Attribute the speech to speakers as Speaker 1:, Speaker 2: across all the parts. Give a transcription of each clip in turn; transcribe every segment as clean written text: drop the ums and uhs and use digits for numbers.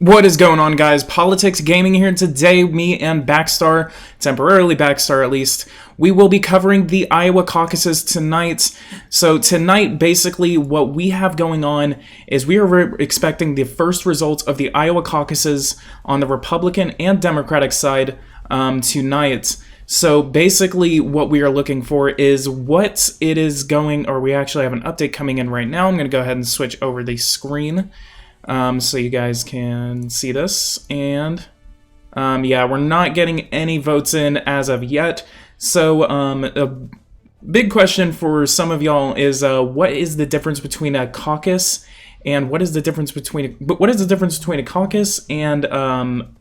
Speaker 1: What is going on, guys? Politics Gaming here, and today me and Backstar, temporarily Backstar at least, we will be covering the Iowa caucuses tonight. So tonight, basically, what we have going on is we are expecting the first results of the Iowa caucuses on the Republican and Democratic side tonight. So basically, what we are looking for is what it is going, or we actually have an update coming in right now. I'm going to go ahead and switch over the screen. So you guys can see this, and yeah, we're not getting any votes in as of yet. So a big question for some of y'all is what is the difference between a caucus and what is the difference between a caucus and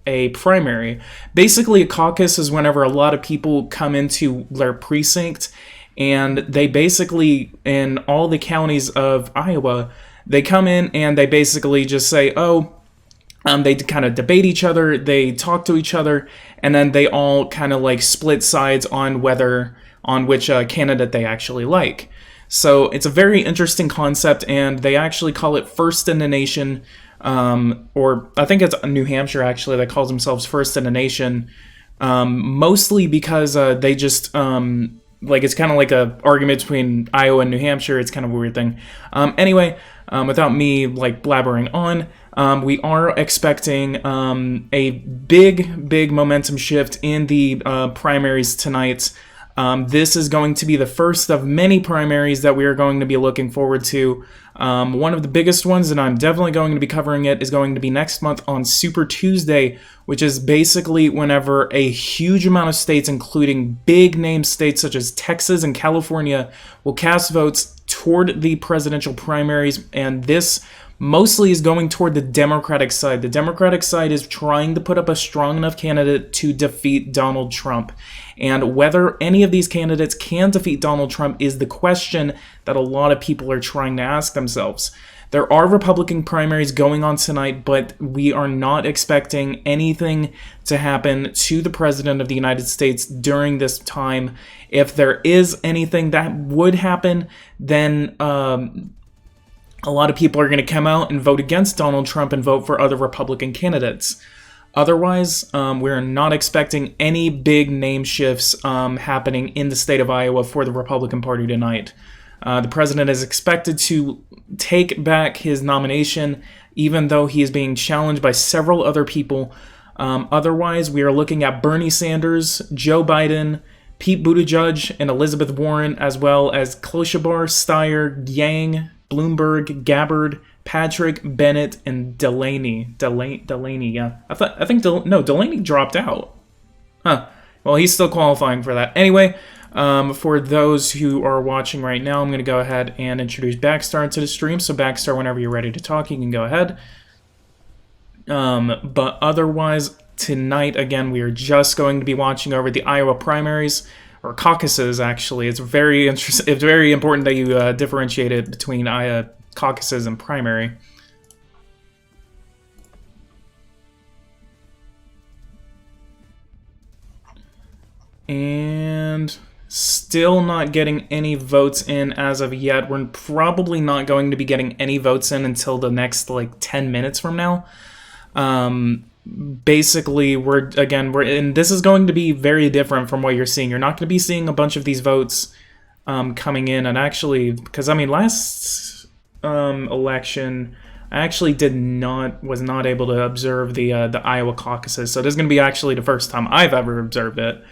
Speaker 1: a primary? Basically, a caucus is whenever a lot of people come into their precinct, and they basically, in all the counties of Iowa, they come in and they basically just say, they kind of debate each other, they talk to each other, and then they all kind of like split sides on which candidate they actually like. So it's a very interesting concept, and they actually call it First in the Nation, or I think it's New Hampshire actually that calls themselves First in the Nation, mostly because they just like, it's kind of like a argument between Iowa and New Hampshire. It's kind of a weird thing. Anyway, without me like blabbering on, we are expecting a big momentum shift in the primaries tonight. This is going to be the first of many primaries that we are going to be looking forward to. One of the biggest ones, and I'm definitely going to be covering it, is going to be next month on Super Tuesday, which is basically whenever a huge amount of states, including big name states such as Texas and California, will cast votes toward the presidential primaries, and this mostly is going toward the Democratic side. The Democratic side is trying to put up a strong enough candidate to defeat Donald Trump. And whether any of these candidates can defeat Donald Trump is the question that a lot of people are trying to ask themselves. There are Republican primaries going on tonight, but we are not expecting anything to happen to the President of the United States during this time. If there is anything that would happen, then a lot of people are going to come out and vote against Donald Trump and vote for other Republican candidates. Otherwise, we're not expecting any big name shifts happening in the state of Iowa for the Republican Party tonight. The president is expected to take back his nomination, even though he is being challenged by several other people. Otherwise, we are looking at Bernie Sanders, Joe Biden, Pete Buttigieg, and Elizabeth Warren, as well as Klobuchar, Steyer, Yang, Bloomberg, Gabbard, Patrick, Bennett, and Delaney. Delaney, yeah. Delaney dropped out. Huh. Well, he's still qualifying for that. Anyway, for those who are watching right now, I'm going to go ahead and introduce Backstar into the stream. So Backstar, whenever you're ready to talk, you can go ahead. But otherwise, tonight, again, we are just going to be watching over the Iowa primaries, or caucuses, actually. It's very interesting. It's very important that you differentiate it between caucuses and primary. And still not getting any votes in as of yet. We're probably not going to be getting any votes in until the next like 10 minutes from now. Basically, and this is going to be very different from what you're seeing. You're not going to be seeing a bunch of these votes coming in, and actually, because I mean, last election, I actually was not able to observe the Iowa caucuses, so this is going to be actually the first time I've ever observed it.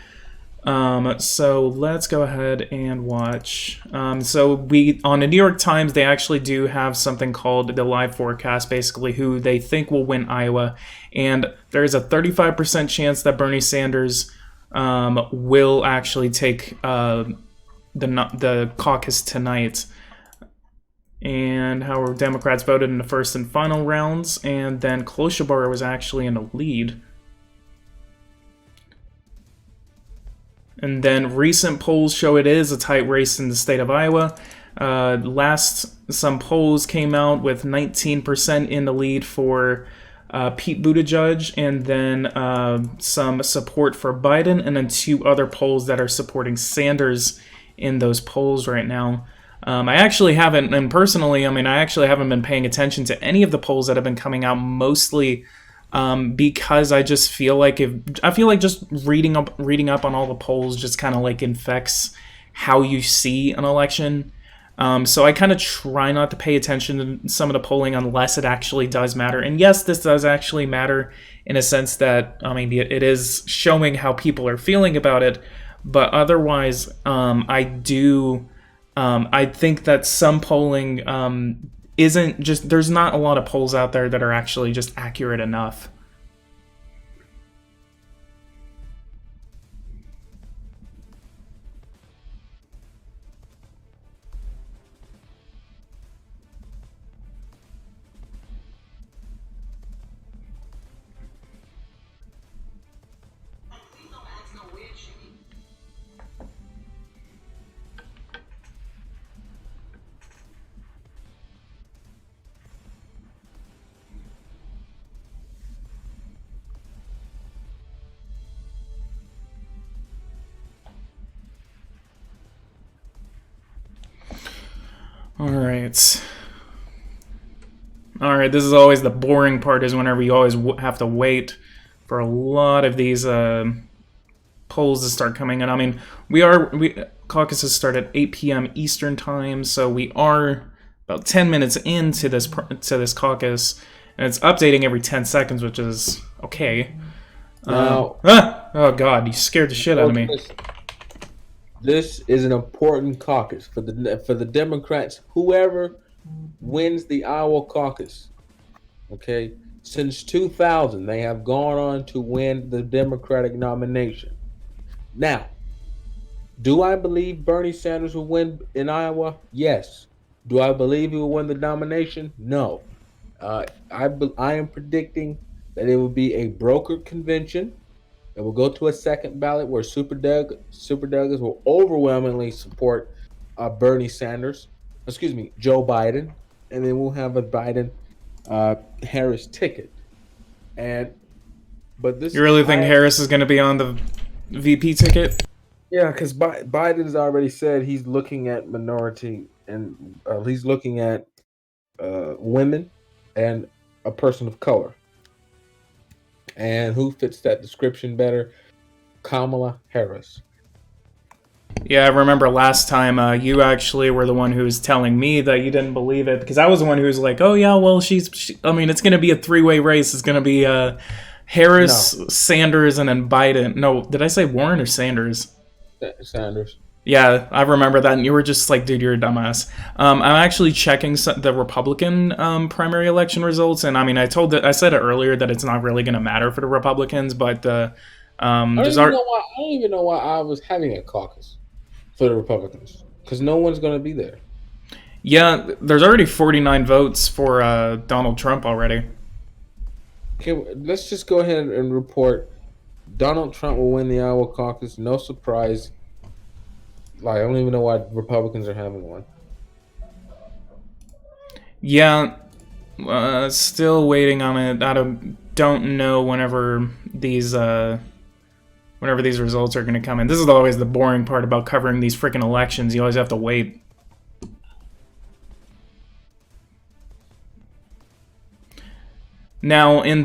Speaker 1: So let's go ahead and watch. So on the New York Times, they actually do have something called the live forecast, basically who they think will win Iowa. And there is a 35% chance that Bernie Sanders will actually take the caucus tonight. And however, Democrats voted in the first and final rounds, and then Klobuchar was actually in the lead. And then recent polls show it is a tight race in the state of Iowa. Some polls came out with 19% in the lead for Pete Buttigieg, and then some support for Biden, and then two other polls that are supporting Sanders in those polls right now. I actually haven't, and personally, I actually haven't been paying attention to any of the polls that have been coming out. Mostly, because I just feel like just reading up on all the polls just kind of like infects how you see an election. So I kind of try not to pay attention to some of the polling unless it actually does matter. And yes, this does actually matter in a sense that, I mean, it is showing how people are feeling about it. But otherwise, I think that some polling isn't just, there's not a lot of polls out there that are actually just accurate enough. All right, this is always the boring part, is whenever you always have to wait for a lot of these polls to start coming in. I mean, caucuses start at 8 p.m. Eastern time, so we are about 10 minutes into this caucus, and it's updating every 10 seconds, which is okay.
Speaker 2: Now,
Speaker 1: oh God, you scared the shit out of me.
Speaker 2: This is an important caucus for the Democrats. Whoever wins the Iowa caucus, okay, since 2000, they have gone on to win the Democratic nomination. Now, do I believe Bernie Sanders will win in Iowa? Yes. Do I believe he will win the nomination? No. I am predicting that it will be a brokered convention. It will go to a second ballot where super delegates will overwhelmingly support Bernie Sanders. Excuse me, Joe Biden, and then we'll have a Biden Harris ticket. But this,
Speaker 1: you really think Harris is going to be on the VP ticket?
Speaker 2: Yeah, because Biden's already said he's looking at minority, and he's looking at women and a person of color. And who fits that description better? Kamala Harris.
Speaker 1: Yeah, I remember last time you actually were the one who was telling me that you didn't believe it, because I was the one who was like, oh yeah, well, I mean, it's going to be a three-way race. It's going to be Harris, no. Sanders, and then Biden. No, did I say Warren or Sanders?
Speaker 2: Sanders.
Speaker 1: Yeah, I remember that, and you were just like, dude, you're a dumbass. I'm actually checking the Republican primary election results, and I mean, I said it earlier that it's not really going to matter for the Republicans, but I don't
Speaker 2: even know why I was having a caucus for the Republicans, because no one's going to be there.
Speaker 1: Yeah, there's already 49 votes for Donald Trump already.
Speaker 2: Okay, let's just go ahead and report Donald Trump will win the Iowa caucus. No surprise. Like, I don't even know why Republicans are having one.
Speaker 1: Yeah, still waiting on it. I don't know whenever these results are going to come in. This is always the boring part about covering these freaking elections. You always have to wait. Now, in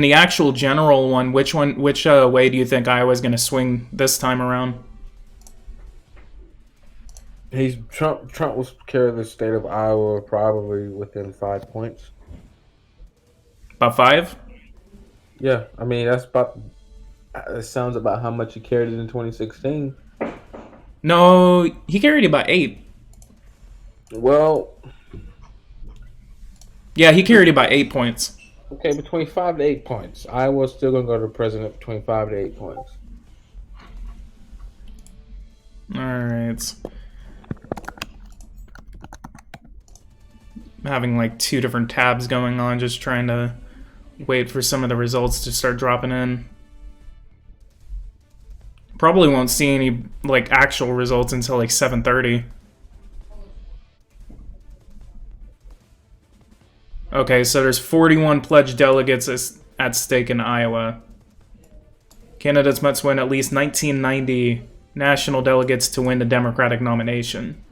Speaker 1: the actual general one, which way do you think Iowa's going to swing this time around?
Speaker 2: Trump will carry the state of Iowa probably within 5 points.
Speaker 1: About 5?
Speaker 2: Yeah, I mean, that's about. It sounds about how much he carried it in 2016.
Speaker 1: No, he carried it by 8.
Speaker 2: Well,
Speaker 1: yeah, he carried it by 8 points.
Speaker 2: Okay, between 5 to 8 points. Iowa's still going to go to the president between 5 to 8 points.
Speaker 1: All right. I'm having like 2 different tabs going on, just trying to wait for some of the results to start dropping in. Probably won't see any like actual results until like 7:30. Okay, so there's 41 pledged delegates at stake in Iowa. Candidates must win at least 1990 national delegates to win the Democratic nomination.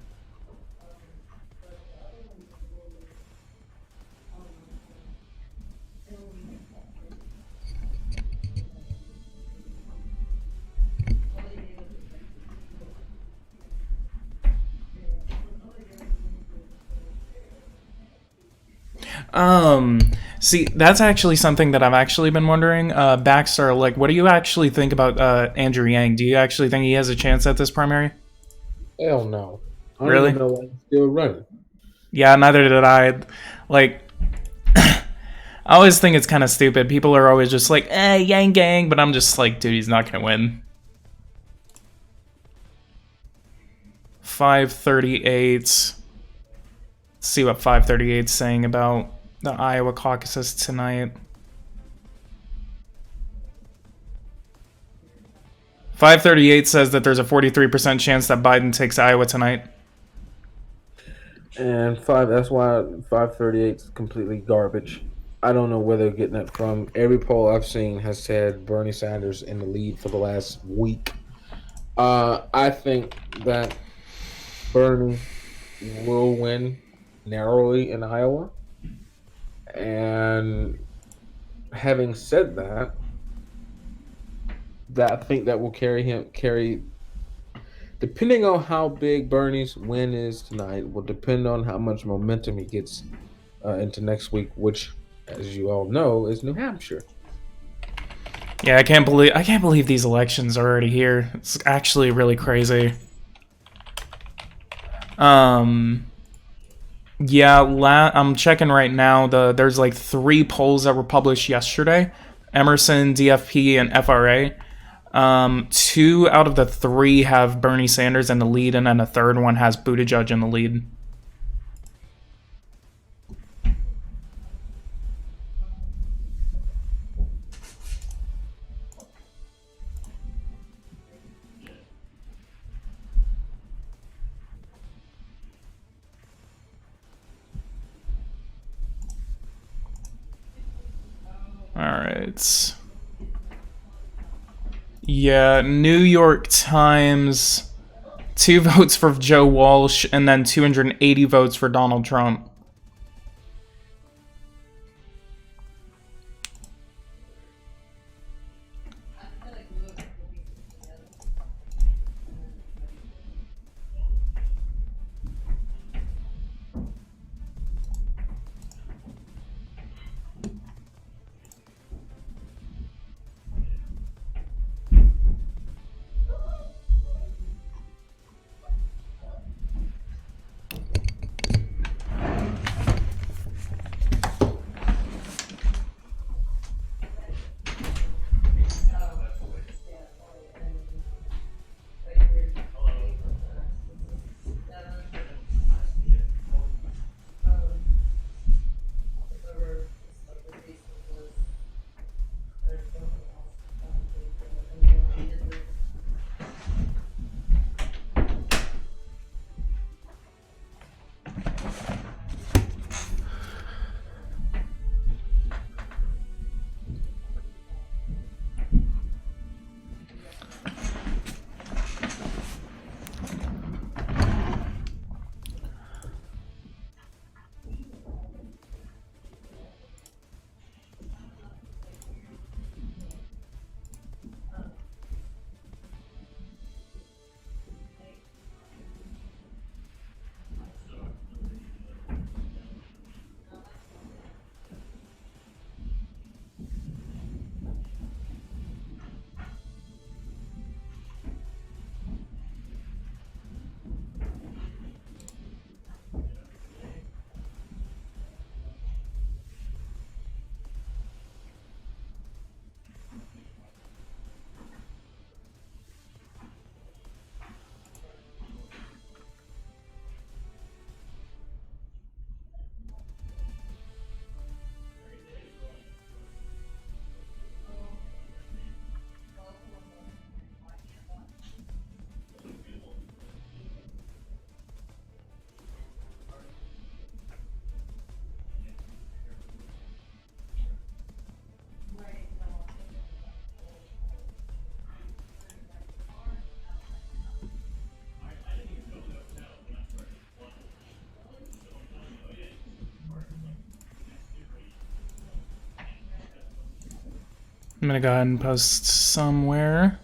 Speaker 1: See, that's actually something that I've actually been wondering. Backstar, like, what do you actually think about Andrew Yang? Do you actually think he has a chance at this primary?
Speaker 2: Hell no. I don't even
Speaker 1: Really?
Speaker 2: know why he's still running.
Speaker 1: Yeah, neither did I. Like, I always think it's kind of stupid. People are always just like, Yang Gang, but I'm just like, dude, he's not gonna win. 538. Let's see what 538 is saying about the Iowa caucuses tonight. 538 says that there's a 43% chance that Biden takes Iowa tonight.
Speaker 2: And that's why 538 is completely garbage. I don't know where they're getting that from. Every poll I've seen has said Bernie Sanders in the lead for the last week. I think that Bernie will win narrowly in Iowa. And having said that, I think that will carry. Depending on how big Bernie's win is tonight, will depend on how much momentum he gets into next week, which, as you all know, is New Hampshire.
Speaker 1: Yeah, I can't believe these elections are already here. It's actually really crazy. Yeah, I'm checking right now. There's like 3 polls that were published yesterday: Emerson, DFP, and FRA. 2 out of the 3 have Bernie Sanders in the lead, and then a third one has Buttigieg in the lead. Alright. Yeah, New York Times, 2 votes for Joe Walsh, and then 280 votes for Donald Trump. I'm gonna go ahead and post somewhere.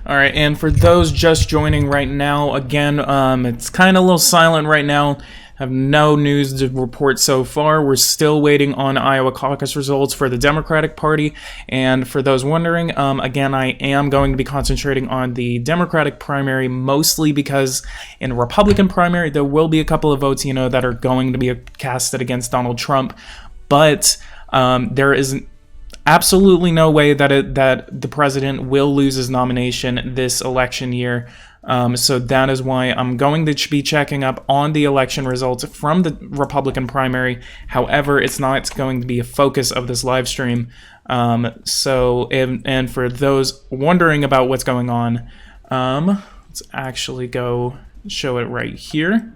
Speaker 1: All right, and for those just joining right now, again, it's kind of a little silent right now. Have no news to report so far. We're still waiting on Iowa caucus results for the Democratic Party. And for those wondering, again, I am going to be concentrating on the Democratic primary, mostly because in the Republican primary, there will be a couple of votes, that are going to be casted against Donald Trump. But there is absolutely no way that the president will lose his nomination this election year. So that is why I'm going to be checking up on the election results from the Republican primary. However, it's not going to be a focus of this live stream. And for those wondering about what's going on, let's actually go show it right here.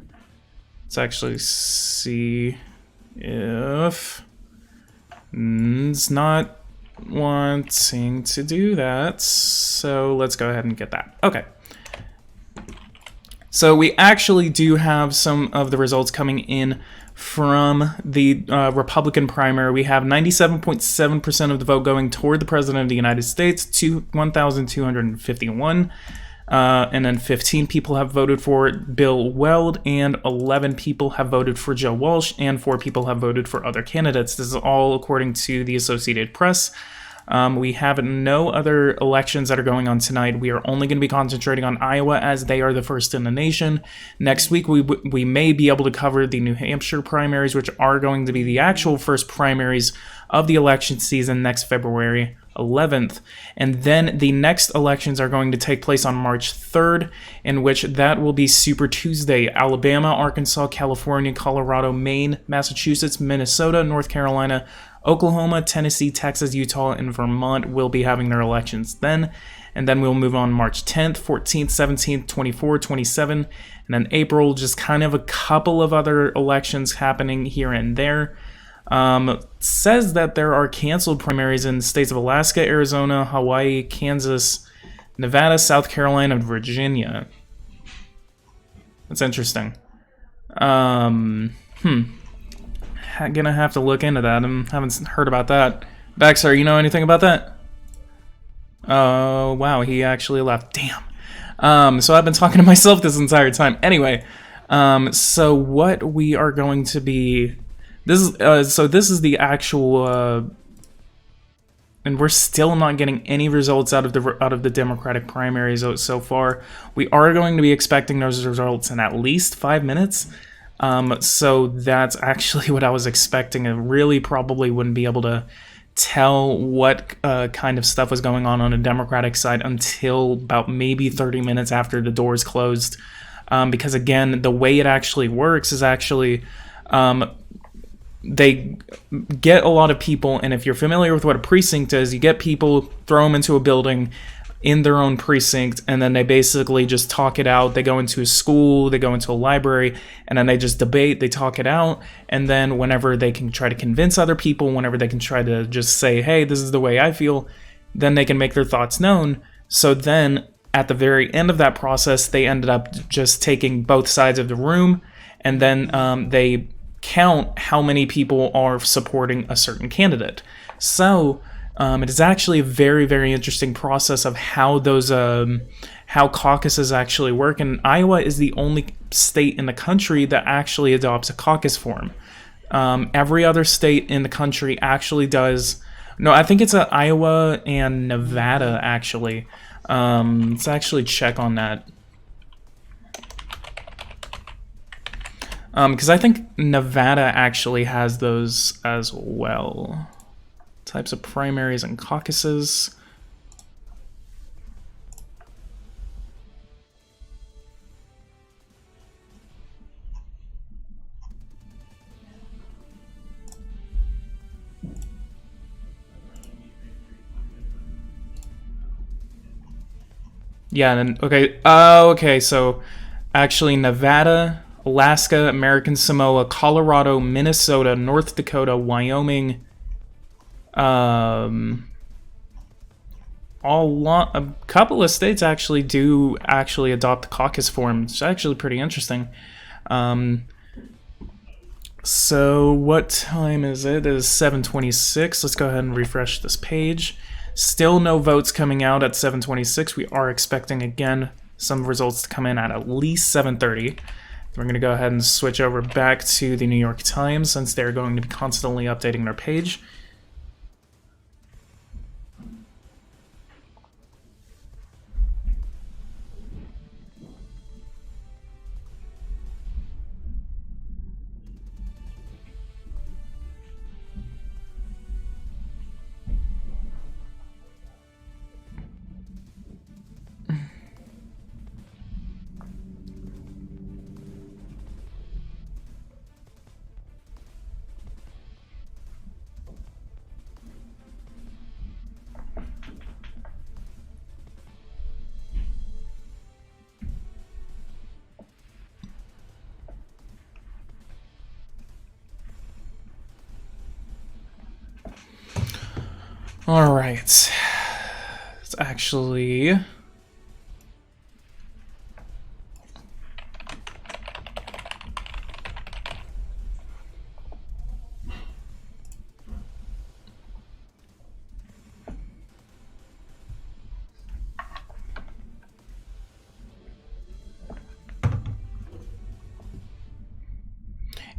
Speaker 1: Let's actually see if it's not wanting to do that. So let's go ahead and get that. Okay. So we actually do have some of the results coming in from the Republican primary. We have 97.7% of the vote going toward the President of the United States, 1,251. And then 15 people have voted for Bill Weld, and 11 people have voted for Joe Walsh, and 4 people have voted for other candidates. This is all according to the Associated Press. We have no other elections that are going on tonight. We are only going to be concentrating on Iowa as they are the first in the nation. Next week, we may be able to cover the New Hampshire primaries, which are going to be the actual first primaries of the election season next February 11th. And then the next elections are going to take place on March 3rd, in which that will be Super Tuesday. Alabama, Arkansas, California, Colorado, Maine, Massachusetts, Minnesota, North Carolina, Oklahoma, Tennessee, Texas, Utah, and Vermont will be having their elections then. And then we'll move on March 10th, 14th, 17th, 24th, 27th, and then April, just kind of a couple of other elections happening here and there. Says that there are canceled primaries in the states of Alaska, Arizona, Hawaii, Kansas, Nevada, South Carolina, and Virginia. That's interesting. Gonna have to look into that. I haven't heard about that. Baxter, you know anything about that? Oh, wow, he actually left. Damn. So I've been talking to myself this entire time. Anyway, so what we are going to be... This is the actual... and we're still not getting any results out of the Democratic primaries so far. We are going to be expecting those results in at least 5 minutes. So that's actually what I was expecting. I really probably wouldn't be able to tell what kind of stuff was going on the Democratic side until about maybe 30 minutes after the doors closed. Because again, the way it actually works is actually they get a lot of people, and if you're familiar with what a precinct is, you get people, throw them into a building in their own precinct, and then they basically just talk it out. They go into a school, they go into a library, and then they just debate, they talk it out, and then whenever they can try to convince other people, whenever they can try to just say, hey, this is the way I feel, then they can make their thoughts known. So then, at the very end of that process, they ended up just taking both sides of the room, and then they count how many people are supporting a certain candidate. So it is actually a very, very interesting process of how those how caucuses actually work. And Iowa is the only state in the country that actually adopts a caucus form. Every other state in the country actually does. No, I think it's Iowa and Nevada actually. Let's actually check on that. Because I think Nevada actually has those as well. Types of primaries and caucuses. Yeah, and okay. Okay, so actually Nevada, Alaska, American Samoa, Colorado, Minnesota, North Dakota, Wyoming, a couple of states actually do adopt the caucus form. It's actually pretty interesting. So what time is it? It is 7:26. Let's go ahead and refresh this page. Still no votes coming out at 7:26. We are expecting, again, some results to come in at least 7:30. We're going to go ahead and switch over back to the New York Times, since they're going to be constantly updating their page. All right. It's actually...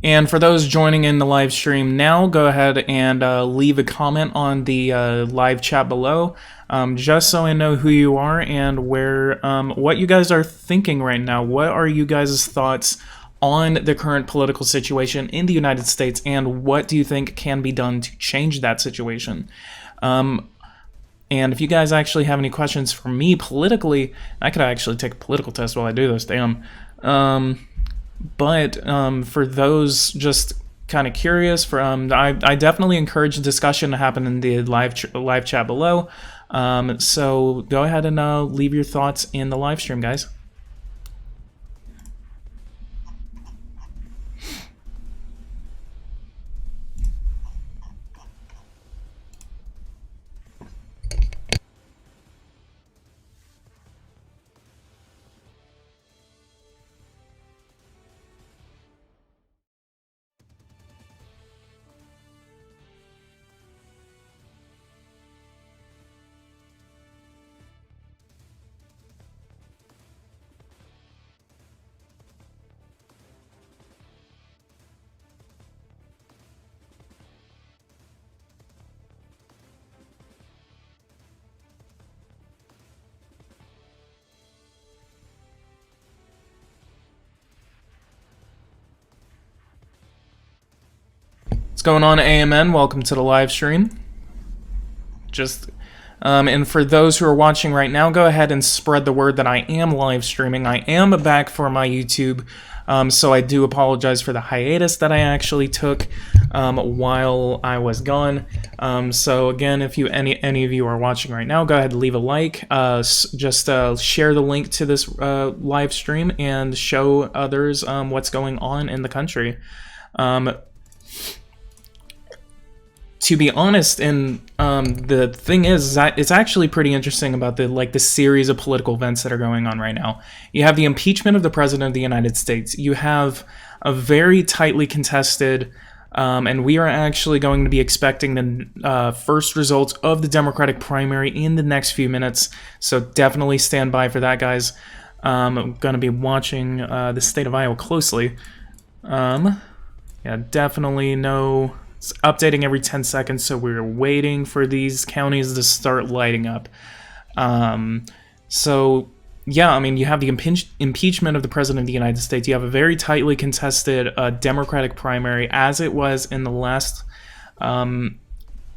Speaker 1: And for those joining in the live stream now, go ahead and leave a comment on the live chat below, just so I know who you are and where, what you guys are thinking right now. What are you guys' thoughts on the current political situation in the United States, and what do you think can be done to change that situation? And if you guys actually have any questions for me politically, I could actually take a political test while I do this, damn. But for those just kind of curious, I definitely encourage discussion to happen in the live chat below. So go ahead and leave your thoughts in the live stream, guys. What's going on, AMN? Welcome to the live stream. And for those who are watching right now, go ahead and spread the word that I am live streaming. I am back for my YouTube, so I do apologize for the hiatus that I actually took while I was gone. So again, if any of you are watching right now, go ahead and leave a like. Share the link to this live stream and show others what's going on in the country. To be honest, and the thing is that it's actually pretty interesting about the series of political events that are going on right now. You have the impeachment of the President of the United States. You have a very tightly contested, and we are actually going to be expecting the first results of the Democratic primary in the next few minutes. So definitely stand by for that, guys. I'm going to be watching the state of Iowa closely. Yeah, definitely no... It's updating every 10 seconds, so we're waiting for these counties to start lighting up. So, yeah, I mean, you have the impeachment of the President of the United States. You have a very tightly contested Democratic primary, as it was in the last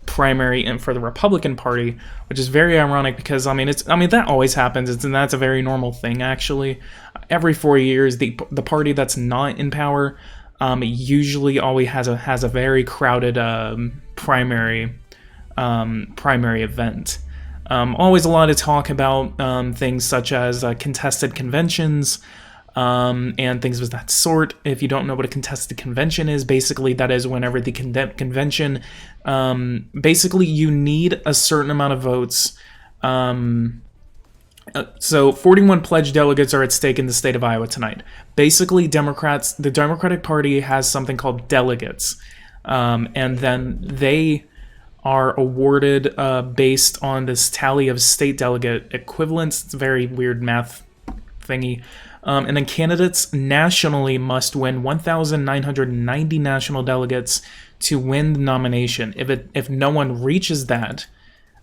Speaker 1: primary for the Republican Party, which is very ironic because, I mean, that always happens, and that's a very normal thing, actually. Every 4 years, the party that's not in power usually always has a very crowded primary event. Always a lot of talk about things such as contested conventions and things of that sort. If you don't know what a contested convention is, basically that is whenever the convention, basically you need a certain amount of votes. So 41 pledged delegates are at stake in the state of Iowa tonight. Basically, the Democratic Party has something called delegates, and then they are awarded based on this tally of state delegate equivalents. It's a very weird math thingy. And then candidates nationally must win 1,990 national delegates to win the nomination. If no one reaches that,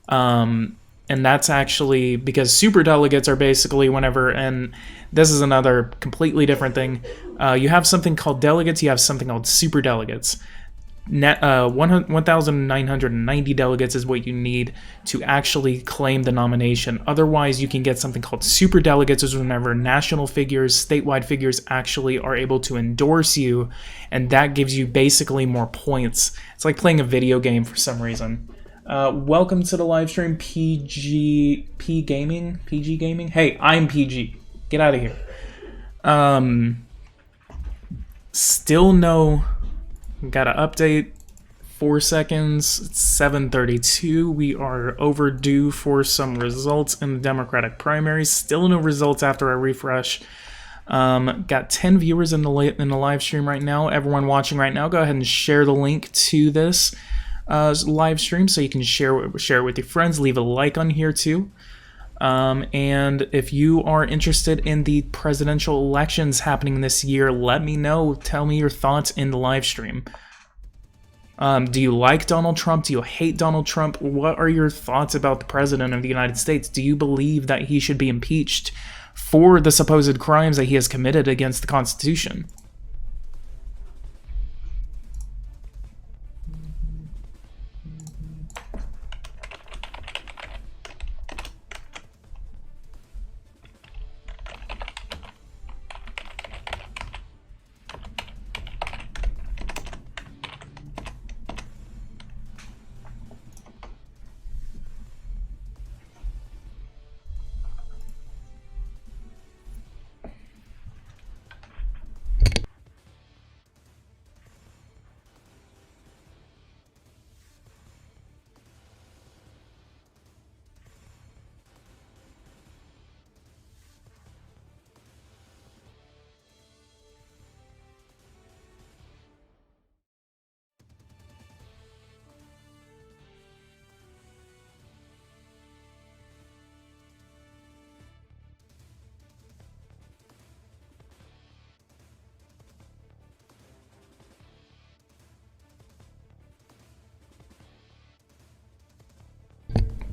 Speaker 1: and that's actually because super delegates are basically whenever, and this is another completely different thing. You have something called delegates, you have something called super delegates. 1,990 delegates is what you need to actually claim the nomination. Otherwise, you can get something called super delegates, is whenever national figures, statewide figures actually are able to endorse you, and that gives you basically more points. It's like playing a video game for some reason. Welcome to the live stream, PG Gaming. Hey, I'm PG. Get out of here. Still no. Got to update. 4 seconds. It's 7:32. We are overdue for some results in the Democratic primaries. Still no results after I refresh. Got 10 viewers in the live stream right now. Everyone watching right now, go ahead and share the link to this live stream so you can share it with your friends. Leave a like on here too. And if you are interested in the presidential elections happening this year, let me know. Tell me your thoughts in the live stream. Do you like Donald Trump? Do you hate Donald Trump? What are your thoughts about the president of the United States? Do you believe that he should be impeached for the supposed crimes that he has committed against the Constitution?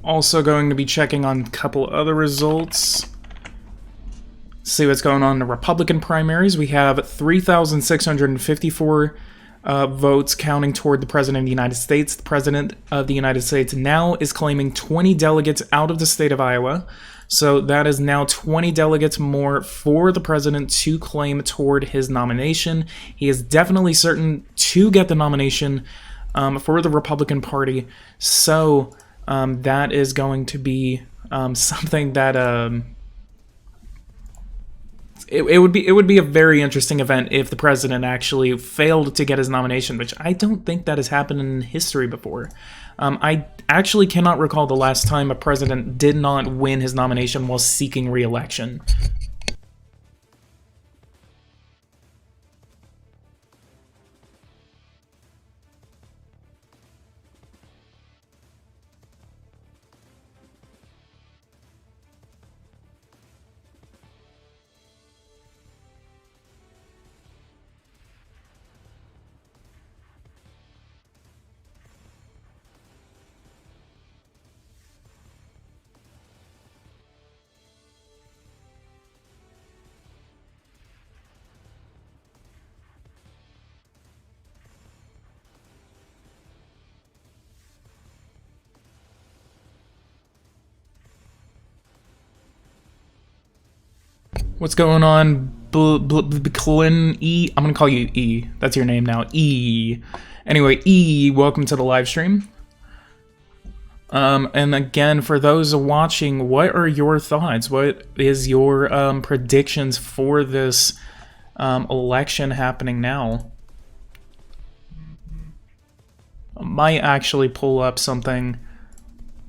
Speaker 1: Also going to be checking on a couple other results. See what's going on in the Republican primaries. We have 3,654 votes counting toward the President of the United States. The President of the United States now is claiming 20 delegates out of the state of Iowa. So that is now 20 delegates more for the President to claim toward his nomination. He is definitely certain to get the nomination for the Republican Party. So that is going to be something that it would be a very interesting event if the president actually failed to get his nomination, which I don't think that has happened in history before. I actually cannot recall the last time a president did not win his nomination while seeking re-election. What's going on, Clin E? I'm gonna call you E. That's your name now, E. Anyway, E, welcome to the live stream. And again, for those watching, what are your thoughts? What is your predictions for this election happening now? I might actually pull up something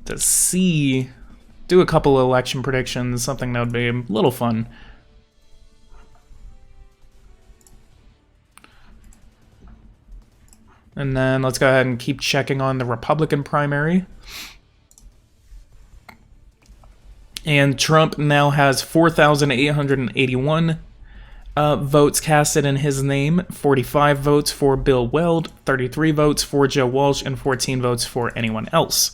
Speaker 1: to see, do a couple of election predictions, something that would be a little fun. And then let's go ahead and keep checking on the Republican primary. And Trump now has 4,881 votes casted in his name, 45 votes for Bill Weld, 33 votes for Joe Walsh, and 14 votes for anyone else.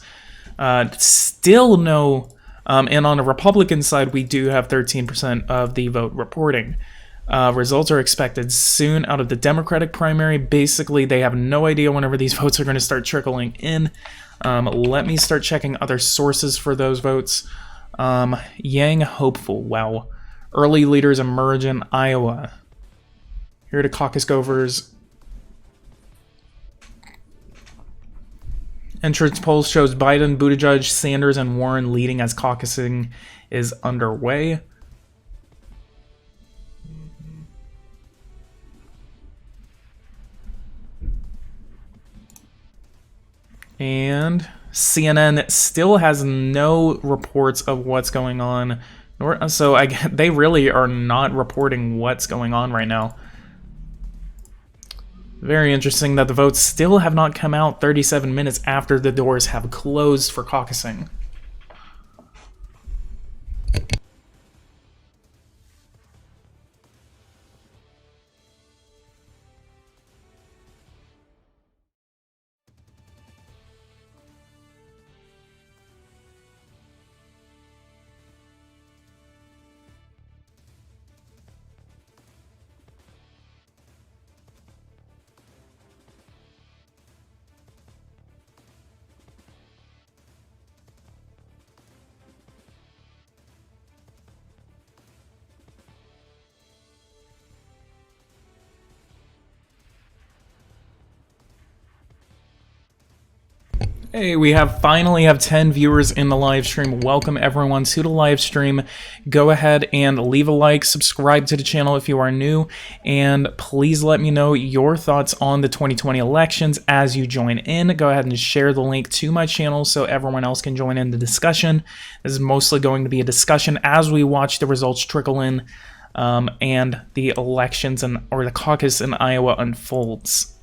Speaker 1: Still no, and on the Republican side, we do have 13% of the vote reporting. Results are expected soon out of the Democratic primary. Basically, they have no idea whenever these votes are going to start trickling in. Let me start checking other sources for those votes. Yang hopeful. Wow. Early leaders emerge in Iowa. Here are the caucus goers. Entrance polls shows Biden, Buttigieg, Sanders, and Warren leading as caucusing is underway. And CNN still has no reports of what's going on. So they really are not reporting what's going on right now. Very interesting that the votes still have not come out 37 minutes after the doors have closed for caucusing. Hey, we finally have 10 viewers in the live stream. Welcome everyone to the live stream. Go ahead and leave a like, subscribe to the channel if you are new, and please let me know your thoughts on the 2020 elections as you join in. Go ahead and share the link to my channel so everyone else can join in the discussion. This is mostly going to be a discussion as we watch the results trickle in and the elections or the caucus in Iowa unfolds.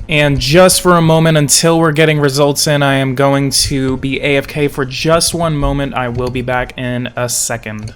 Speaker 1: And just for a moment until we're getting results in, I am going to be AFK for just one moment. I will be back in a second.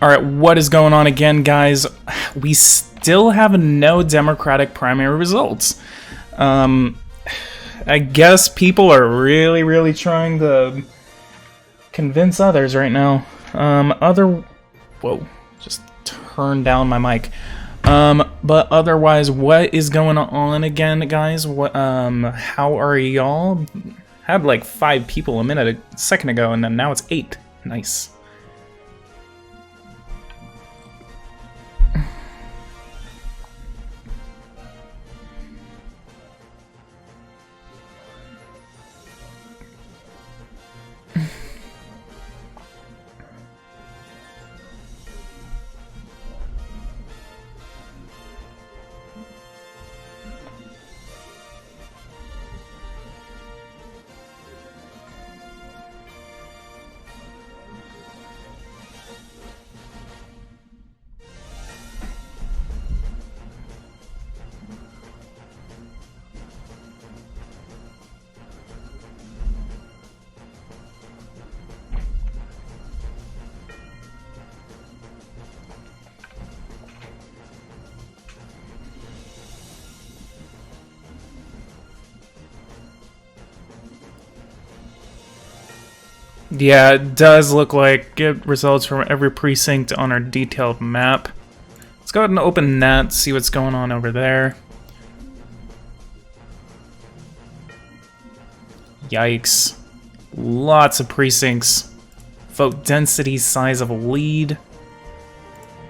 Speaker 1: Alright, what is going on again, guys? We still have no Democratic primary results. I guess people are really trying to convince others right now. Whoa, just turn down my mic. But otherwise, what is going on again, guys? What, how are y'all? Had like 5 people a second ago, and then now it's 8. Nice. Yeah, it does look like get results from every precinct on our detailed map. Let's go ahead and open that, see what's going on over there. Yikes. Lots of precincts. Vote density, size of lead.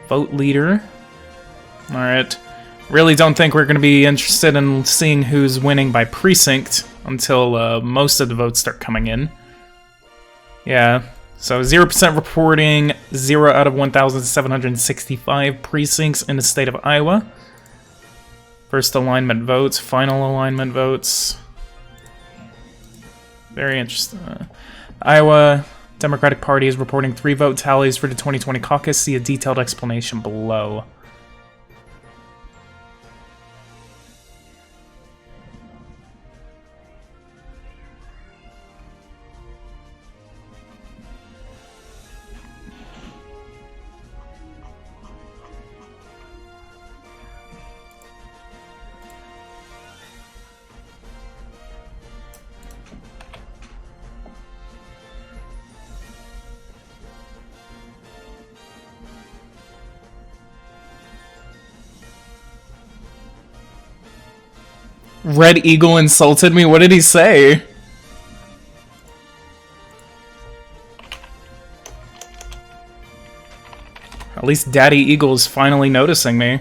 Speaker 1: Vote leader. Alright. Really don't think we're going to be interested in seeing who's winning by precinct until most of the votes start coming in. Yeah, so 0% reporting, 0 out of 1,765 precincts in the state of Iowa. First alignment votes, final alignment votes. Very interesting. Iowa Democratic Party is reporting 3 vote tallies for the 2020 caucus. See a detailed explanation below. Red Eagle insulted me? What did he say? At least Daddy Eagle is finally noticing me.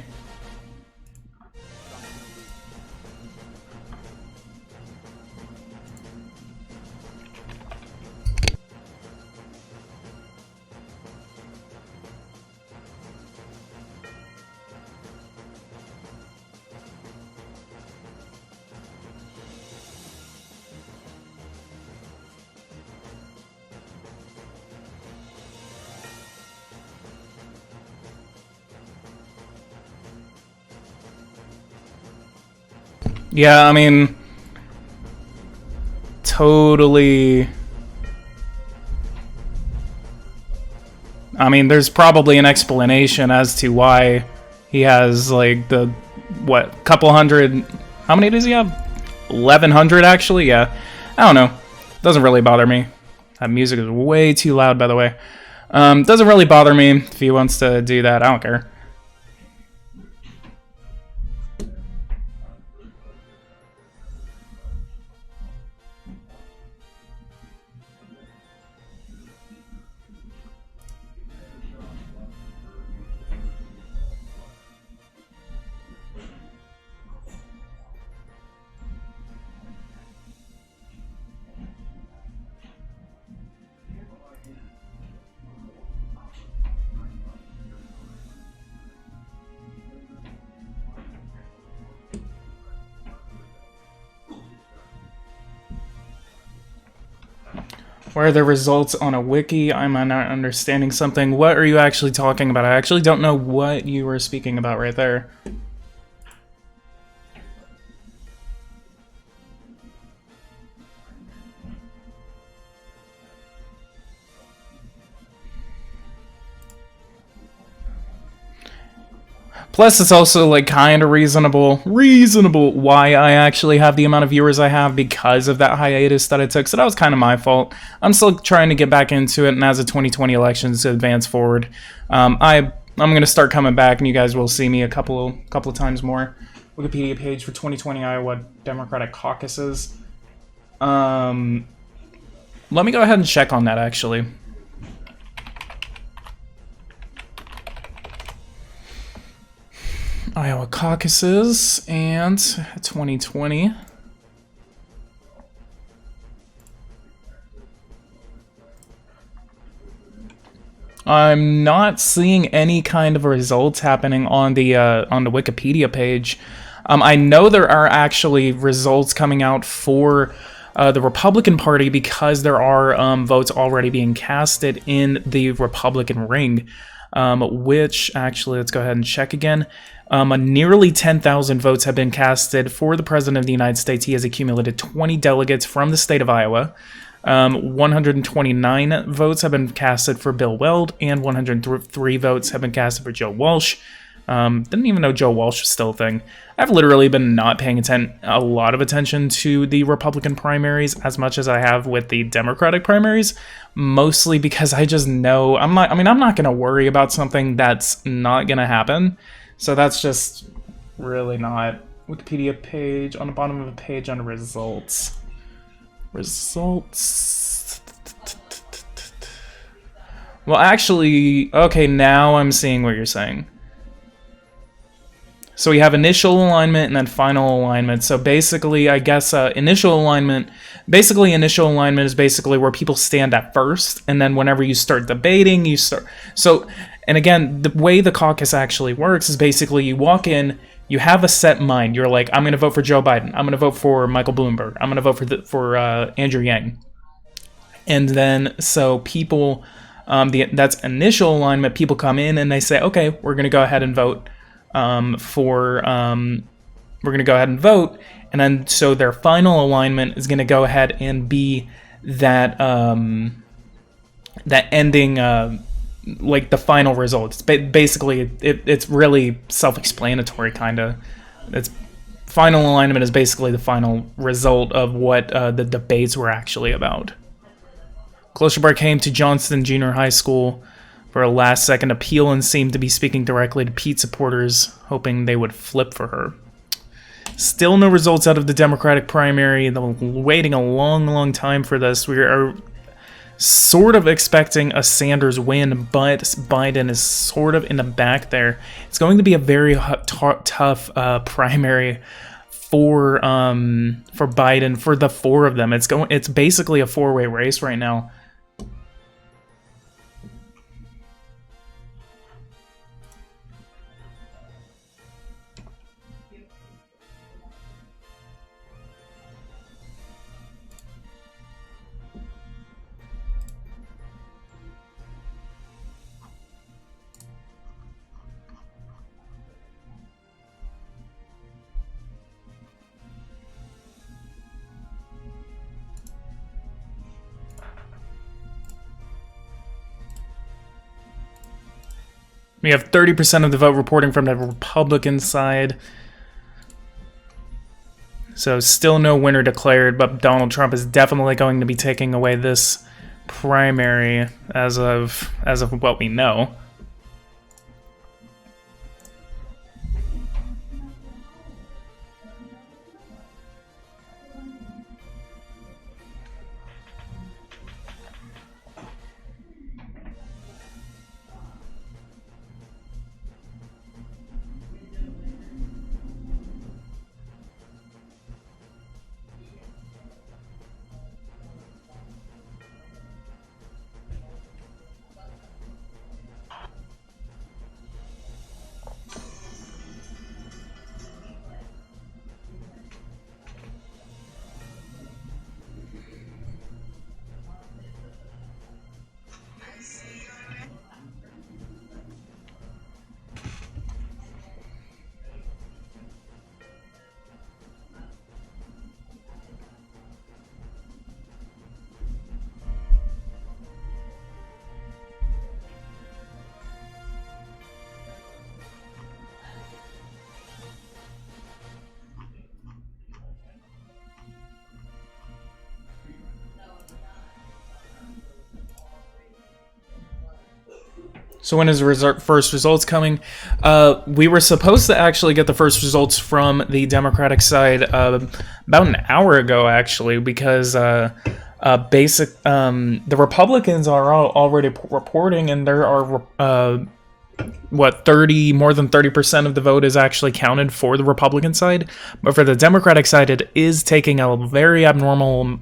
Speaker 1: Yeah, I mean, totally. I mean, there's probably an explanation as to why he has, like, the, what, couple hundred. How many does he have? 1,100, actually? Yeah. I don't know. Doesn't really bother me. That music is way too loud, by the way. Doesn't really bother me if he wants to do that. I don't care. Where are the results on a wiki? I'm not understanding something. What are you actually talking about? I actually don't know what you were speaking about right there. Plus, it's also like kind of reasonable why I actually have the amount of viewers I have because of that hiatus that I took. So that was kind of my fault. I'm still trying to get back into it, and as the 2020 elections advance forward, I'm gonna start coming back, and you guys will see me a couple of times more. Wikipedia page for 2020 Iowa Democratic caucuses. Let me go ahead and check on that actually. Iowa caucuses and 2020. I'm not seeing any kind of results happening on the Wikipedia page. I know there are actually results coming out for the Republican Party because there are votes already being casted in the Republican ring. Which actually, let's go ahead and check again. Nearly 10,000 votes have been casted for the President of the United States. He has accumulated 20 delegates from the state of Iowa. 129 votes have been casted for Bill Weld, and 103 votes have been casted for Joe Walsh. Didn't even know Joe Walsh was still a thing. I've literally been not paying a lot of attention to the Republican primaries as much as I have with the Democratic primaries, mostly because I just know I'm not going to worry about something that's not going to happen. So that's just really not. Wikipedia page, on the bottom of the page under results. Results. Well, actually, okay, now I'm seeing what you're saying. So we have initial alignment and then final alignment. So basically, I guess initial alignment is basically where people stand at first, and then whenever you start debating, you start. So, and again, the way the caucus actually works is basically you walk in, you have a set mind. You're like, I'm going to vote for Joe Biden. I'm going to vote for Michael Bloomberg. I'm going to vote for Andrew Yang. And then so people, that's initial alignment. People come in and they say, okay, we're going to go ahead and vote. We're going to go ahead and vote, and then so their final alignment is going to go ahead and be that that ending, like the final result. It's basically it's really self-explanatory, kind of. It's final alignment is basically the final result of what the debates were actually about. Klosterbar came to Johnston Junior High School for a last-second appeal and seemed to be speaking directly to Pete supporters, hoping they would flip for her. Still no results out of the Democratic primary. They're waiting a long time for this. We are sort of expecting a Sanders win, but Biden is sort of in the back there. It's going to be a very tough primary for Biden, for the four of them. It's basically a four-way race right now. We have 30% of the vote reporting from the Republican side. So still no winner declared, but Donald Trump is definitely going to be taking away this primary as of what we know. So when is the first results coming? We were supposed to actually get the first results from the Democratic side about an hour ago, actually, because the Republicans are already reporting, and there are more than 30% of the vote is actually counted for the Republican side, but for the Democratic side, it is taking a very abnormal,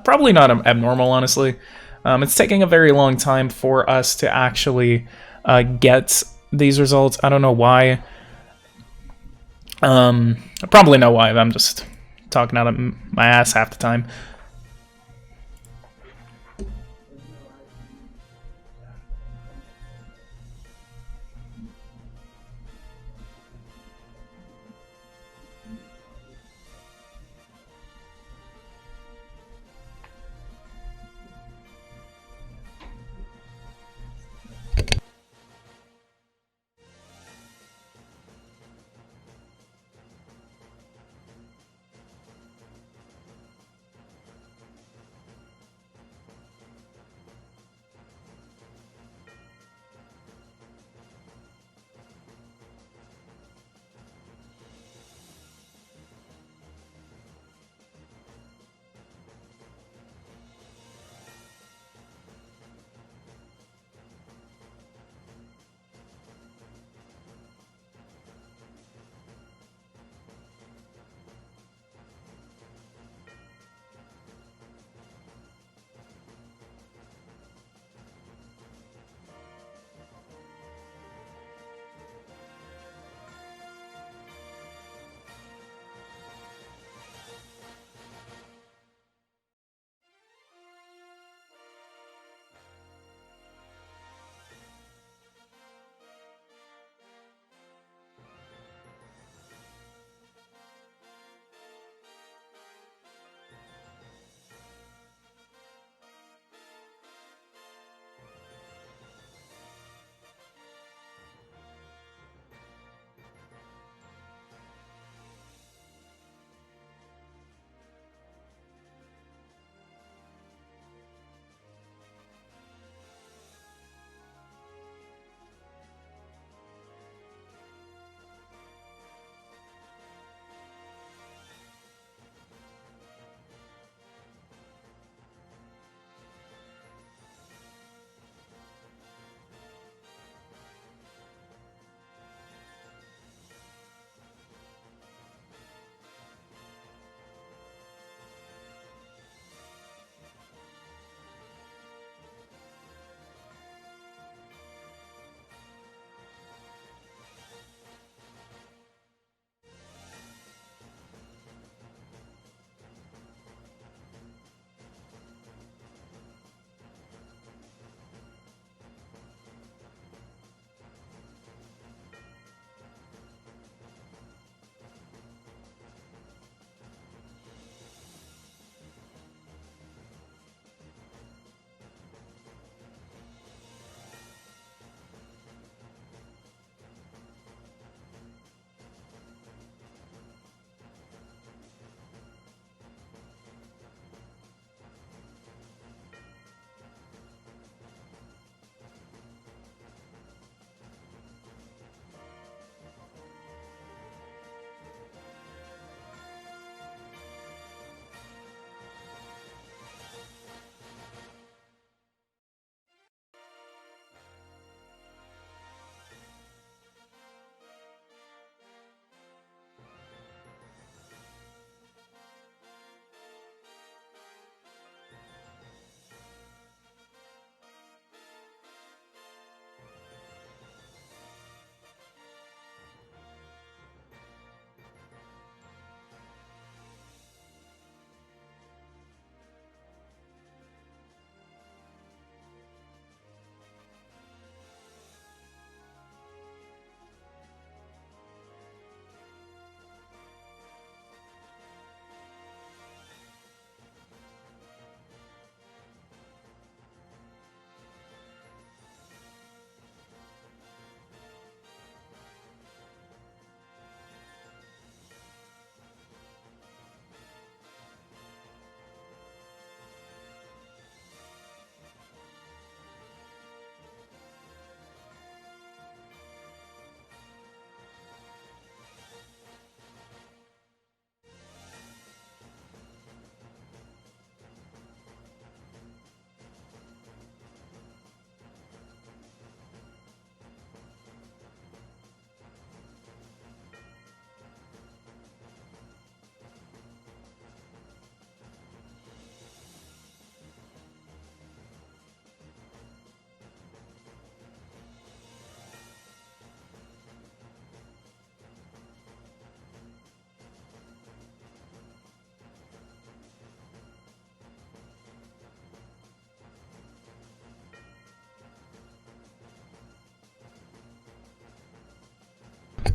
Speaker 1: probably not abnormal, honestly. It's taking a very long time for us to actually get these results. I don't know why. I probably know why. I'm just talking out of my ass half the time.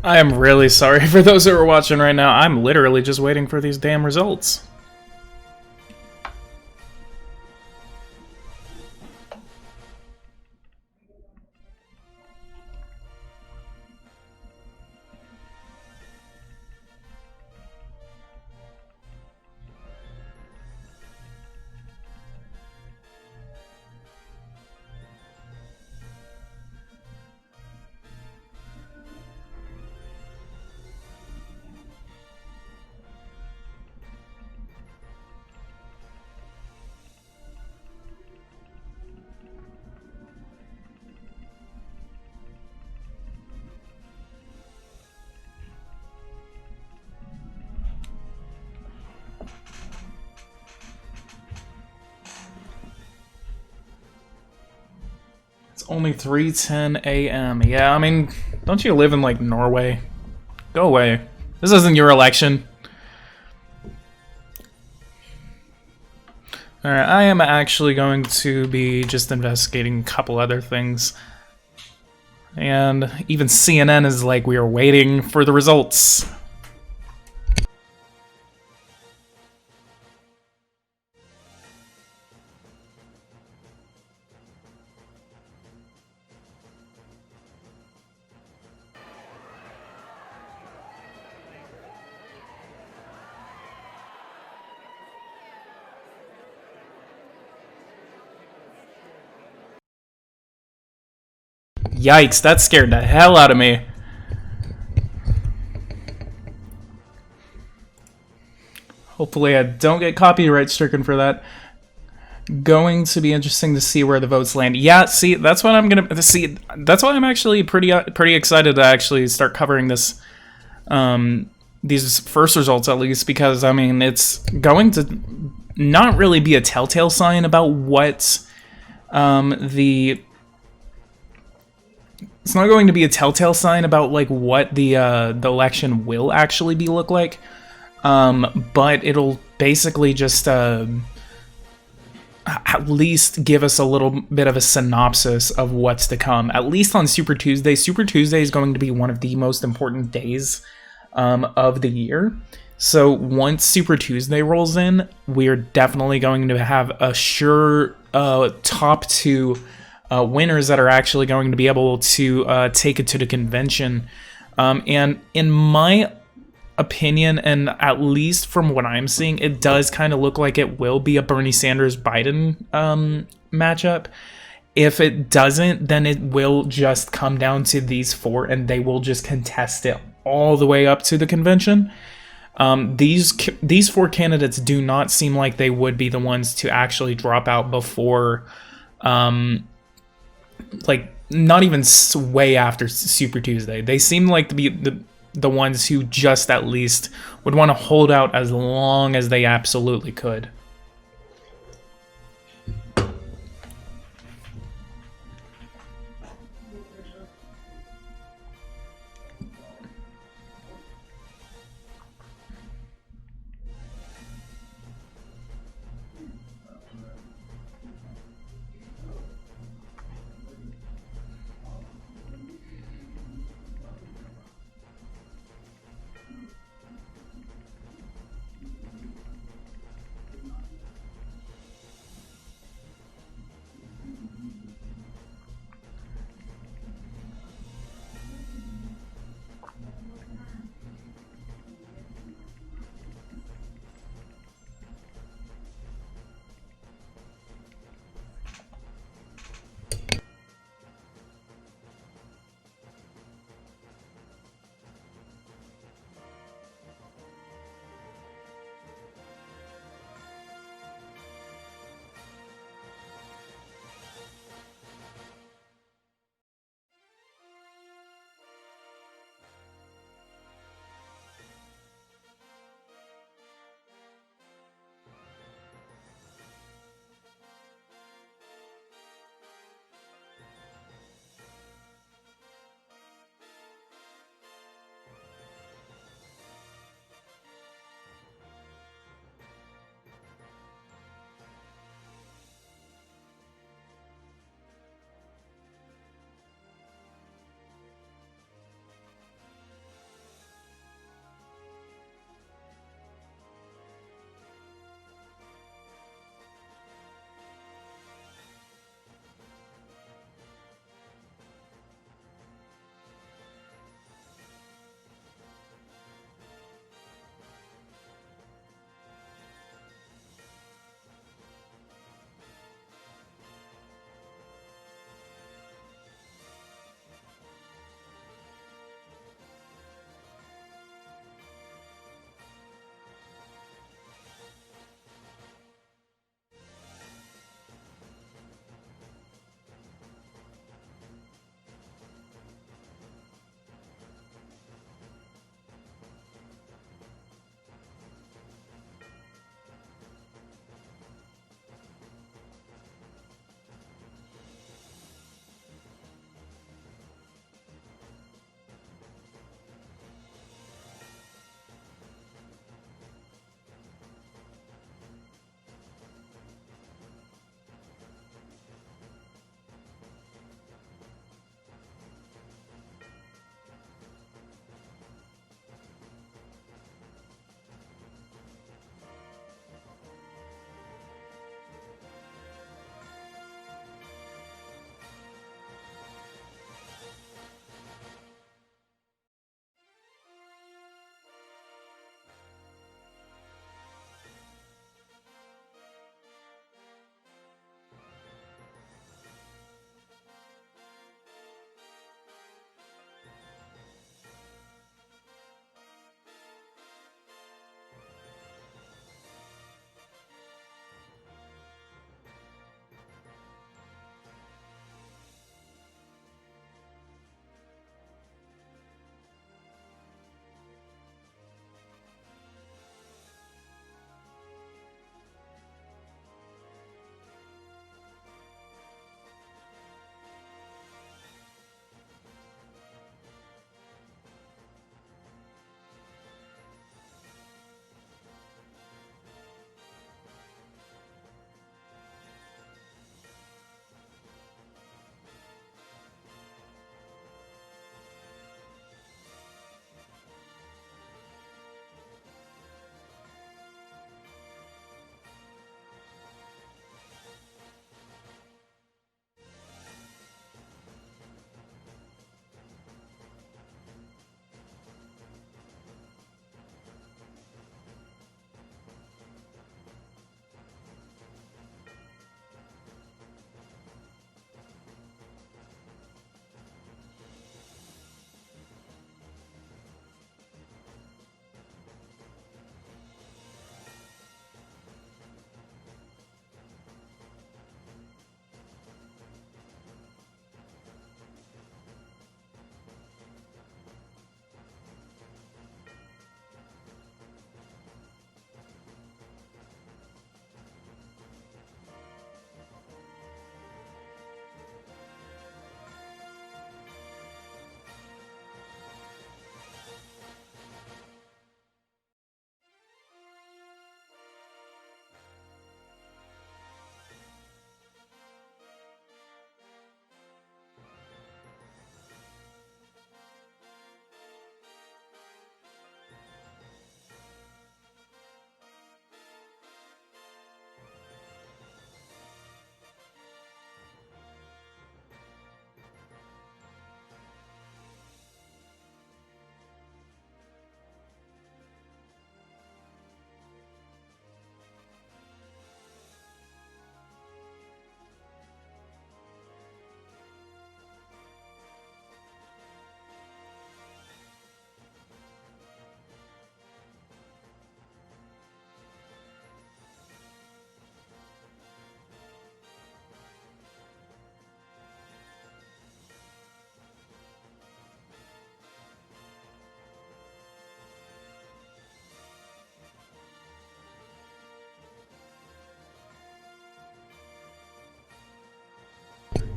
Speaker 1: I am really sorry for those who are watching right now. I'm literally just waiting for these damn results. It's only 3:10 a.m. Yeah, I mean, don't you live in, like, Norway? Go away. This isn't your election. Alright, I am actually going to be just investigating a couple other things. And even CNN is like, we are waiting for the results. Yikes, that scared the hell out of me. Hopefully I don't get copyright stricken for that. Going to be interesting to see where the votes land. Yeah, see, that's what I'm gonna see. That's why I'm actually pretty excited to actually start covering this, these first results at least, because I mean it's going to not really be a telltale sign about what it's not going to be a telltale sign about like what the election will actually be look like, but it'll basically just at least give us a little bit of a synopsis of what's to come, at least on Super Tuesday. Super Tuesday is going to be one of the most important days of the year. So once Super Tuesday rolls in, we're definitely going to have a sure top two winners that are actually going to be able to take it to the convention. And in my opinion, and at least from what I'm seeing, it does kind of look like it will be a Bernie Sanders-Biden matchup. If it doesn't, then it will just come down to these four, and they will just contest it all the way up to the convention. These four candidates do not seem like they would be the ones to actually drop out before, like, not even way after Super Tuesday. They seem like to be the ones who just at least would want to hold out as long as they absolutely could.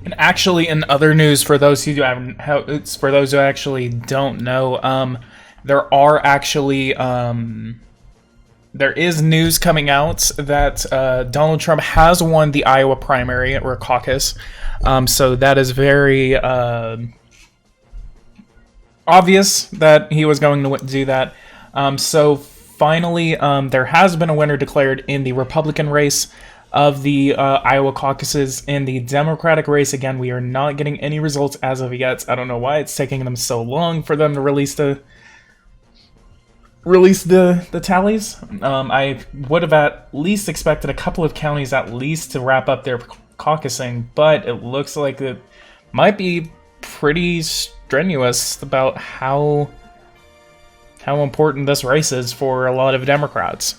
Speaker 1: And actually, in other news, for those who actually don't know, there are actually there is news coming out that Donald Trump has won the Iowa primary or caucus. So that is very obvious that he was going to do that. So finally, there has been a winner declared in the Republican race of the Iowa caucuses. In the Democratic race, again, we are not getting any results as of yet. I don't know why it's taking them so long for them to release the tallies. I would have at least expected a couple of counties at least to wrap up their caucusing, but it looks like it might be pretty strenuous about how important this race is for a lot of Democrats.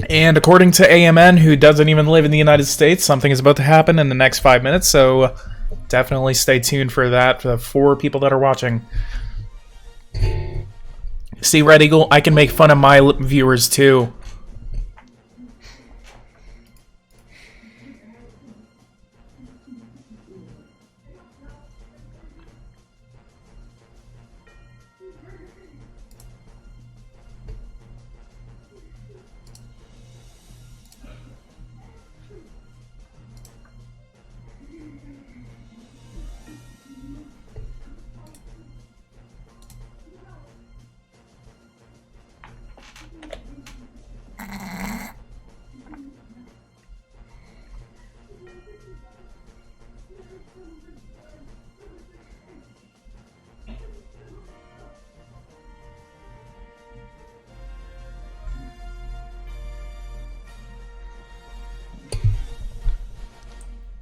Speaker 1: And according to AMN, who doesn't even live in the United States, something is about to happen in the next 5 minutes, so definitely stay tuned for that, for the 4 people that are watching. See, Red Eagle, I can make fun of my viewers too.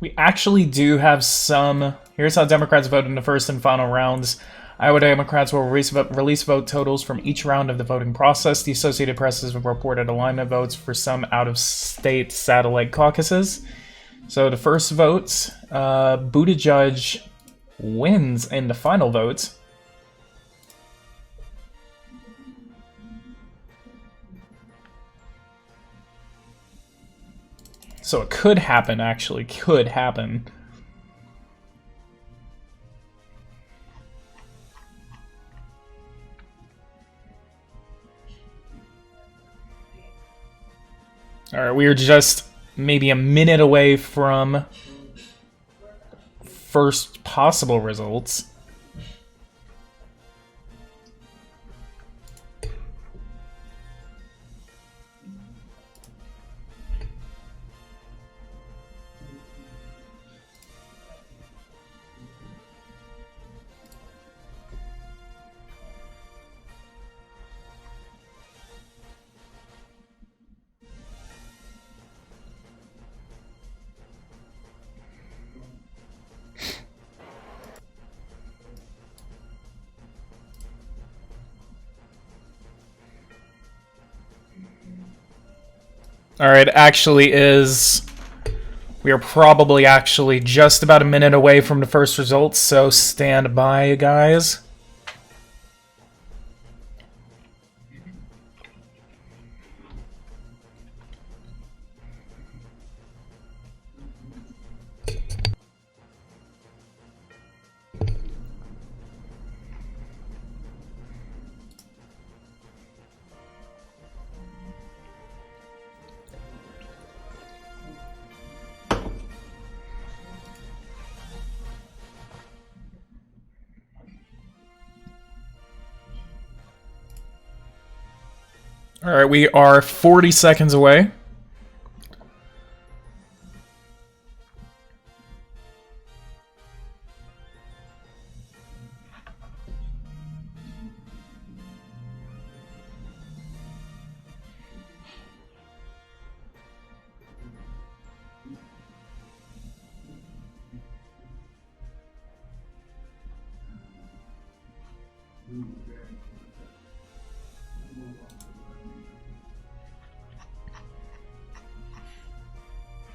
Speaker 1: We actually do have some... Here's how Democrats voted in the first and final rounds. Iowa Democrats will release vote totals from each round of the voting process. The Associated Press has reported alignment votes for some out-of-state satellite caucuses. So the first vote, Buttigieg wins in the final vote. So it could happen, actually. Could happen. Alright, we are just maybe a minute away from first possible results. Alright, actually is... We are probably actually just about a minute away from the first results, so stand by, guys. All right, we are 40 seconds away.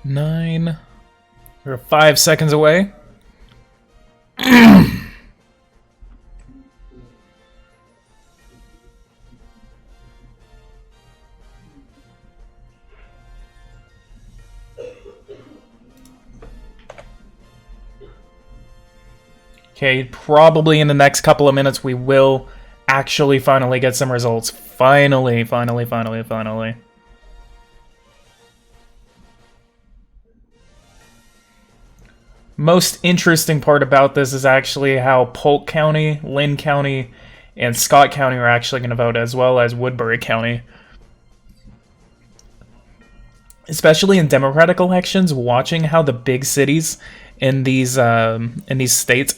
Speaker 1: Nine. We're 5 seconds away. Okay, probably in the next couple of minutes we will actually finally get some results. Finally. Most interesting part about this is actually how Polk County, Lynn County, and Scott County are actually going to vote, as well as Woodbury County. Especially in Democratic elections, watching how the big cities in these states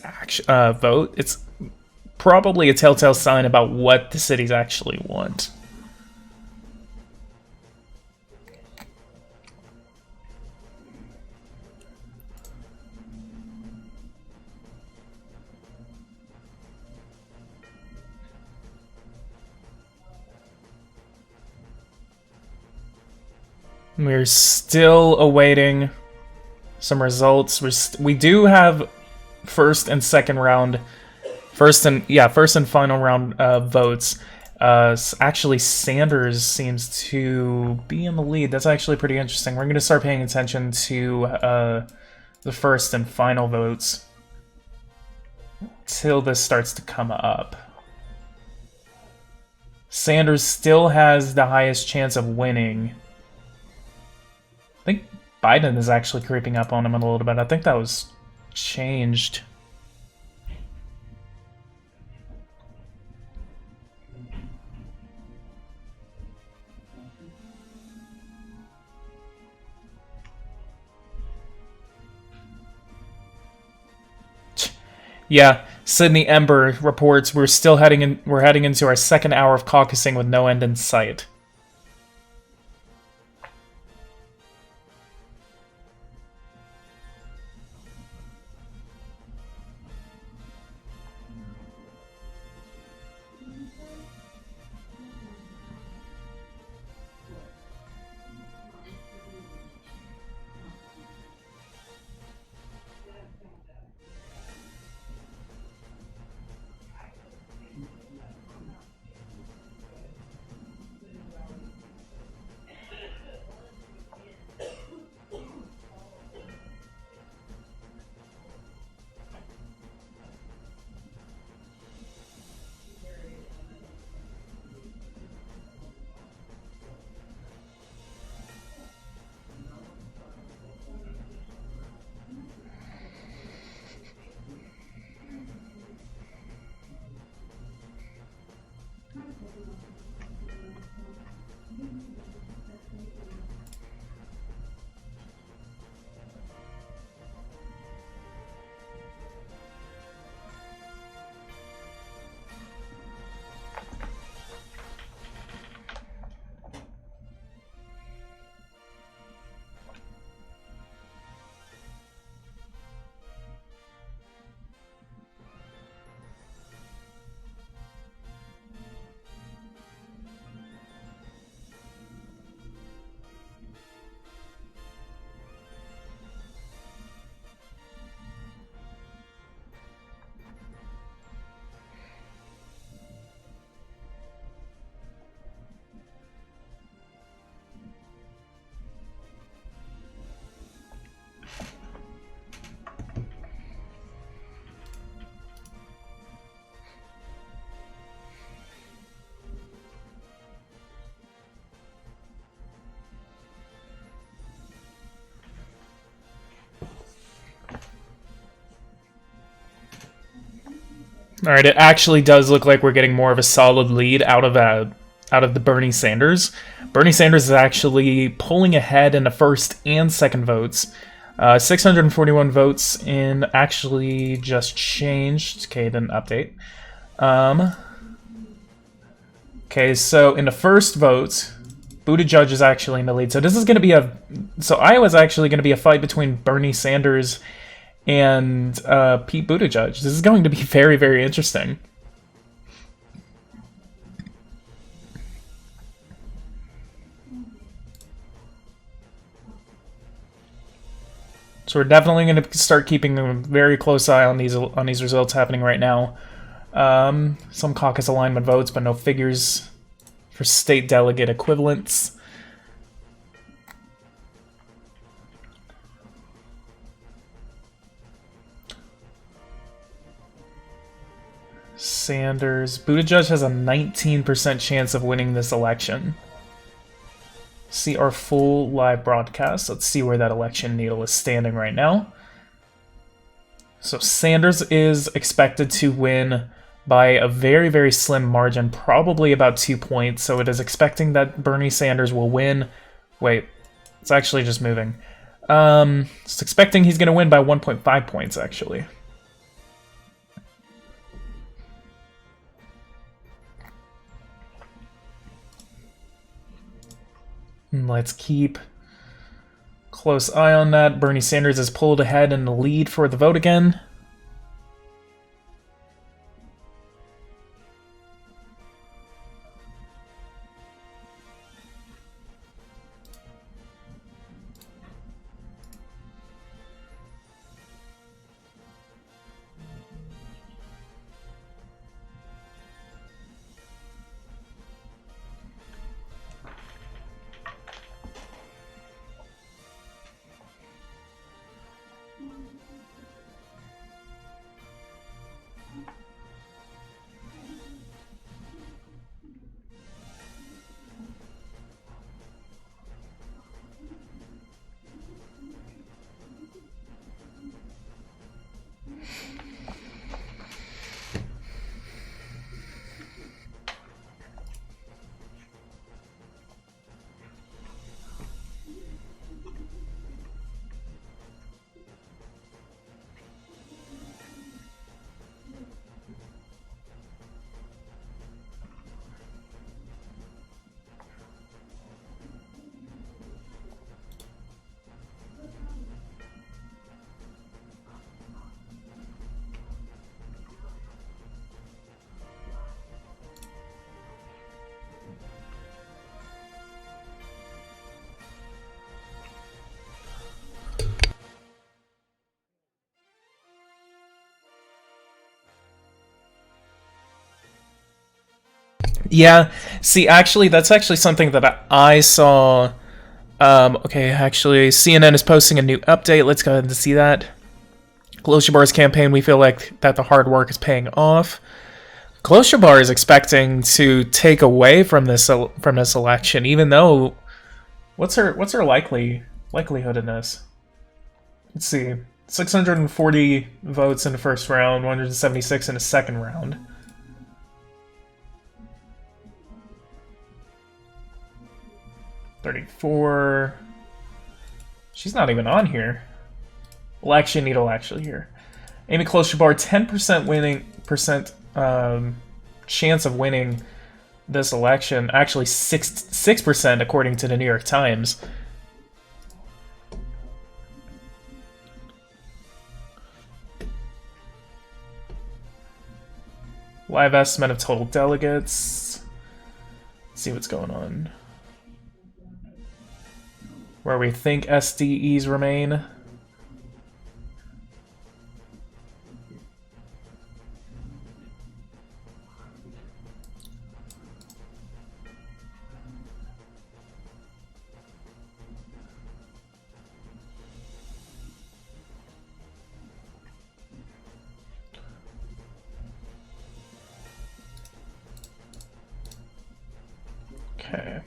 Speaker 1: vote, it's probably a telltale sign about what the cities actually want. We're still awaiting some results. We do have first and final round votes. Actually, Sanders seems to be in the lead. That's actually pretty interesting. We're going to start paying attention to the first and final votes till this starts to come up. Sanders still has the highest chance of winning. I think Biden is actually creeping up on him a little bit. I think that was changed. Yeah, Sydney Ember reports we're heading into our second hour of caucusing with no end in sight. All right, it actually does look like we're getting more of a solid lead out of out of the Bernie Sanders. Bernie Sanders is actually pulling ahead in the first and second votes. 641 votes in actually just changed. Okay, didn't update. Okay, so in the first vote, Buttigieg is actually in the lead. So this is going to be so Iowa's actually going to be a fight between Bernie Sanders and Pete Buttigieg. This is going to be very, very interesting. So we're definitely going to start keeping a very close eye on these results happening right now. Some caucus alignment votes, but no figures for state delegate equivalents. Buttigieg has a 19% chance of winning this election. See our full live broadcast. Let's see where that election needle is standing right now. So Sanders is expected to win by a very, very slim margin, probably about 2 points. So it is expecting that Bernie Sanders will win. Wait, it's actually just moving. It's expecting he's going to win by 1.5 points, actually. Let's keep close eye on that. Bernie Sanders is pulled ahead in the lead for the vote again. Yeah, see, actually, that's actually something that I saw. Okay, actually, CNN is posting a new update. Let's go ahead and see that. Klobuchar's campaign, we feel like that the hard work is paying off. Klobuchar is expecting to take away from this election, even though what's her likelihood in this? Let's see, 640 votes in the first round, 176 in the second round. $34. She's not even on here. Election needle actually here. Amy Klobuchar, 10% chance of winning this election. Actually, 6% according to the New York Times. Live estimate of total delegates. Let's see what's going on. Where we think SDEs remain. Okay.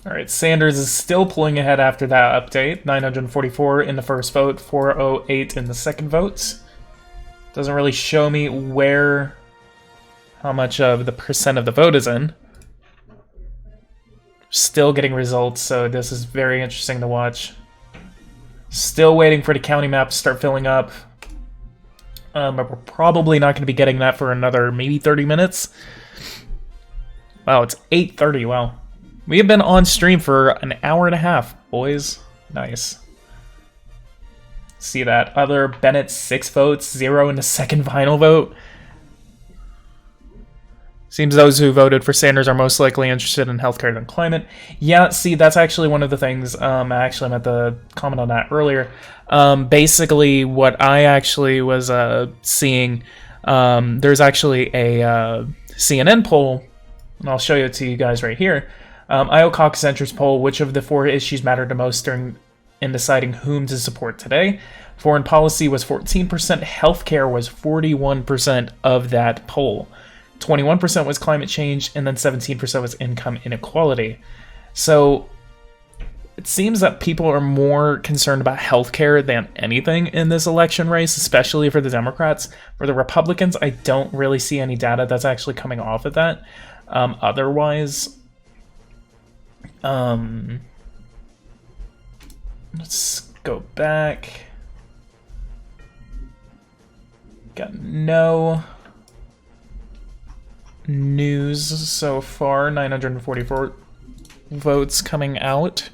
Speaker 1: All right, Sanders is still pulling ahead after that update. 944 in the first vote, 408 in the second vote. Doesn't really show me how much of the percent of the vote is in. Still getting results, so this is very interesting to watch. Still waiting for the county map to start filling up. But we're probably not going to be getting that for another maybe 30 minutes. Wow, it's 8:30, wow. We have been on stream for an hour and a half, boys. Nice. See that. Other Bennett 6 votes, 0 in the second final vote. Seems those who voted for Sanders are most likely interested in healthcare than climate. Yeah, see, that's actually one of the things. I actually meant to comment on that earlier. Basically, what I actually was seeing, there's actually a CNN poll, and I'll show it to you guys right here. Iowa Caucus Interest poll, which of the 4 issues mattered the most in deciding whom to support today? Foreign policy was 14%, healthcare was 41% of that poll. 21% was climate change, and then 17% was income inequality. So it seems that people are more concerned about healthcare than anything in this election race, especially for the Democrats. For the Republicans, I don't really see any data that's actually coming off of that. Otherwise, let's go back. Got no news so far. 944 votes coming out.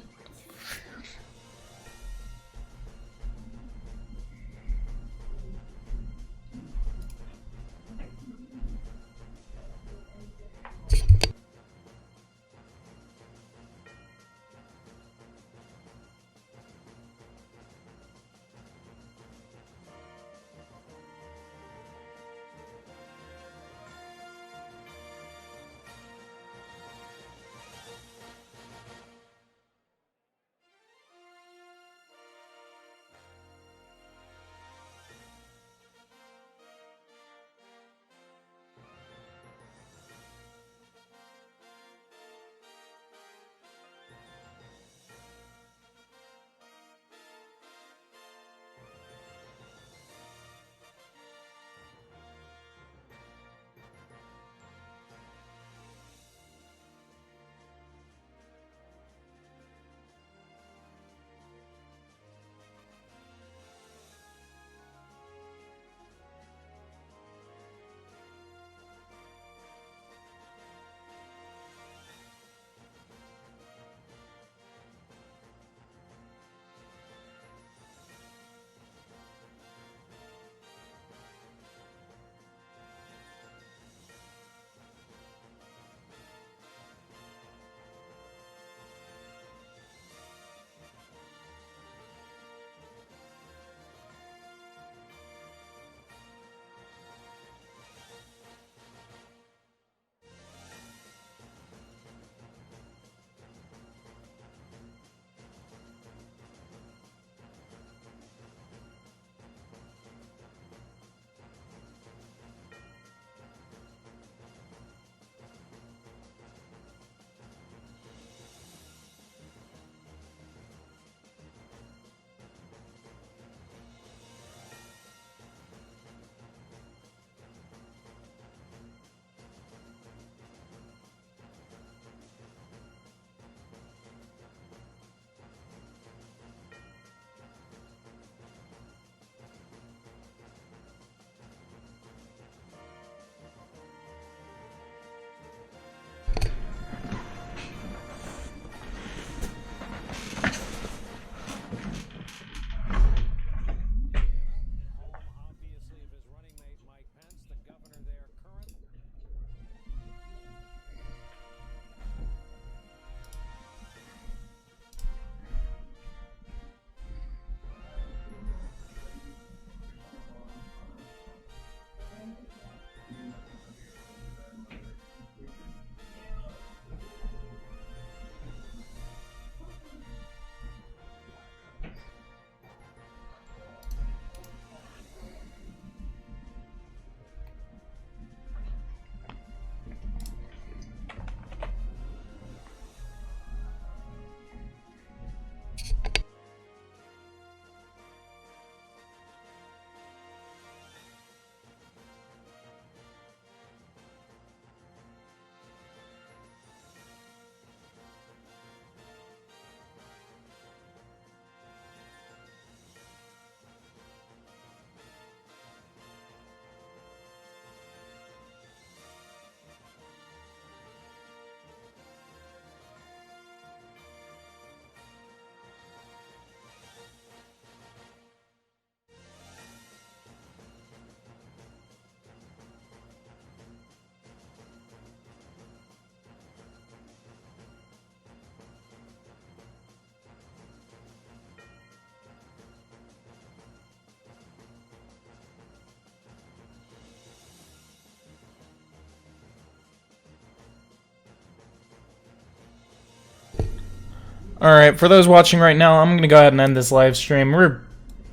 Speaker 1: Alright, for those watching right now, I'm gonna go ahead and end this live stream.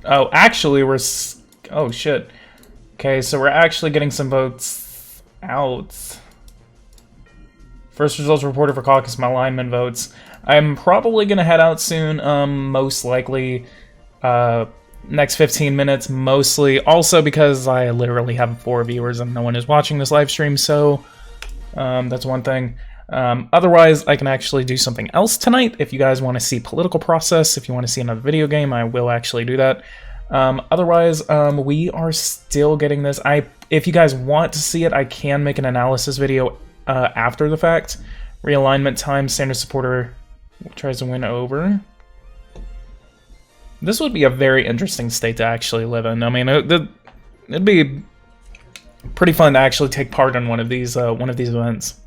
Speaker 1: Oh, actually, oh, shit. Okay, so we're actually getting some votes out. First results reported for caucus alignment votes. I'm probably gonna head out soon, most likely, next 15 minutes, mostly. Also because I literally have 4 viewers and no one is watching this live stream, so, that's one thing. Otherwise, I can actually do something else tonight. If you guys want to see political process, if you want to see another video game, I will actually do that. Otherwise, we are still getting this. If you guys want to see it, I can make an analysis video after the fact. Realignment time, Sanders supporter tries to win over. This would be a very interesting state to actually live in. I mean, it'd be pretty fun to actually take part in one of these events.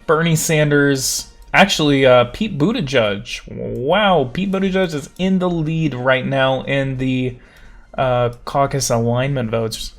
Speaker 1: Bernie Sanders, actually, Pete Buttigieg. Wow, Pete Buttigieg is in the lead right now in the caucus alignment votes.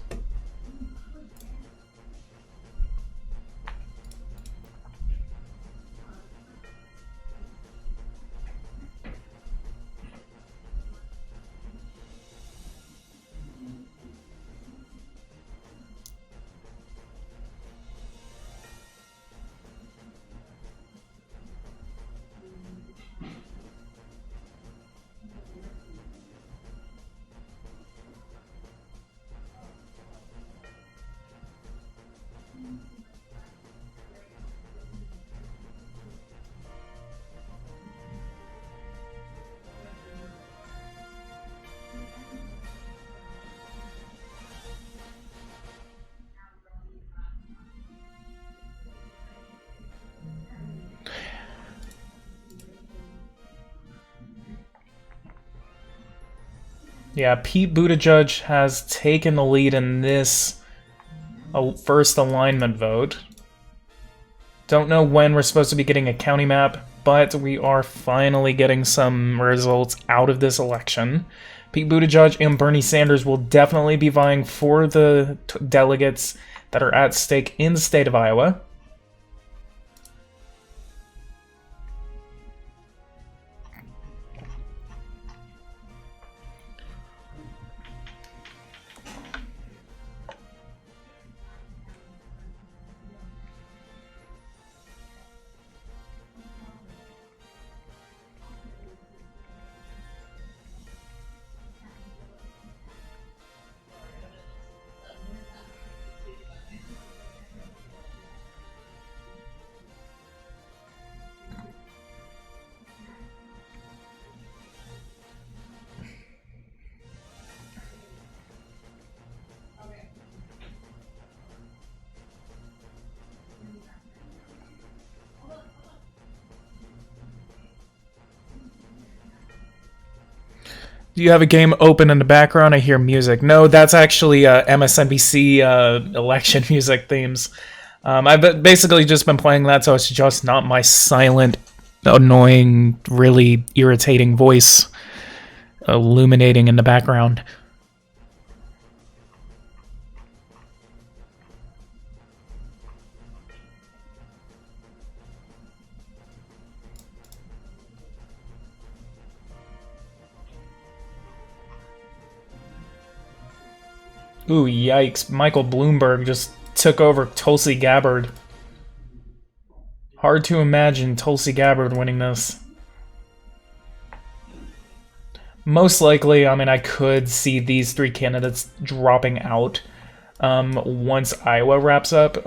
Speaker 1: Yeah, Pete Buttigieg has taken the lead in this first alignment vote. Don't know when we're supposed to be getting a county map, but we are finally getting some results out of this election. Pete Buttigieg and Bernie Sanders will definitely be vying for the delegates that are at stake in the state of Iowa. Do you have a game open in the background? I hear music. No, that's actually MSNBC election music themes. I've basically just been playing that, so it's just not my silent, annoying, really irritating voice illuminating in the background. Ooh, yikes. Michael Bloomberg just took over Tulsi Gabbard. Hard to imagine Tulsi Gabbard winning this. Most likely, I mean, I could see these 3 candidates dropping out once Iowa wraps up.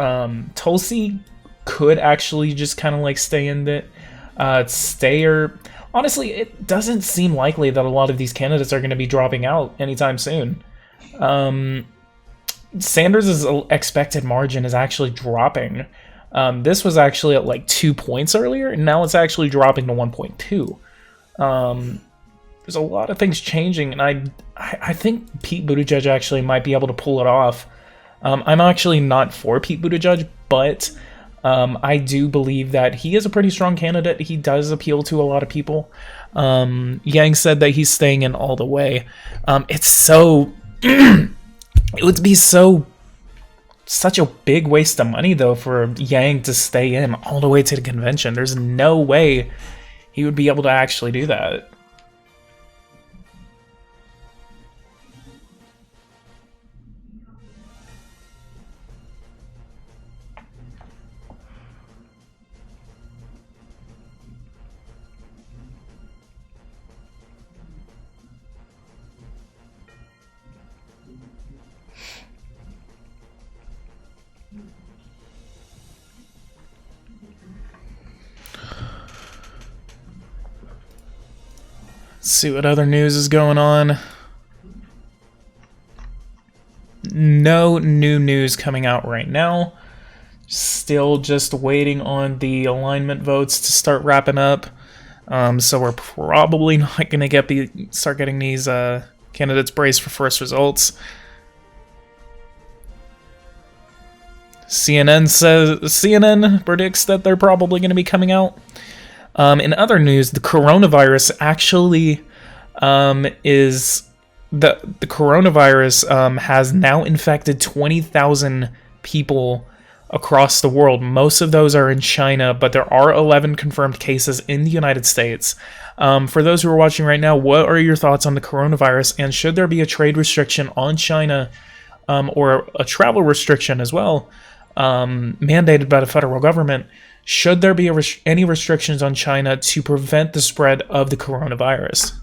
Speaker 1: Tulsi could actually just kind of like stay in it. Honestly, it doesn't seem likely that a lot of these candidates are going to be dropping out anytime soon. Sanders' expected margin is actually dropping. This was actually at like 2 points earlier, and now it's actually dropping to 1.2. There's a lot of things changing, and I think Pete Buttigieg actually might be able to pull it off. I'm actually not for Pete Buttigieg, but I do believe that he is a pretty strong candidate. He does appeal to a lot of people. Yang said that he's staying in all the way. It's so... it would be such a big waste of money, though, for Yang to stay in all the way to the convention. There's no way he would be able to actually do that. Let's see what other news is going on. No new news coming out right now. Still just waiting on the alignment votes to start wrapping up. So we're probably not going to start getting these candidates braced for first results. CNN predicts that they're probably going to be coming out. In other news, the coronavirus actually the coronavirus has now infected 20,000 people across the world. Most of those are in China, but there are 11 confirmed cases in the United States. For those who are watching right now, what are your thoughts on the coronavirus, and should there be a trade restriction on China or a travel restriction as well mandated by the federal government? Should there be any restrictions on China to prevent the spread of the coronavirus?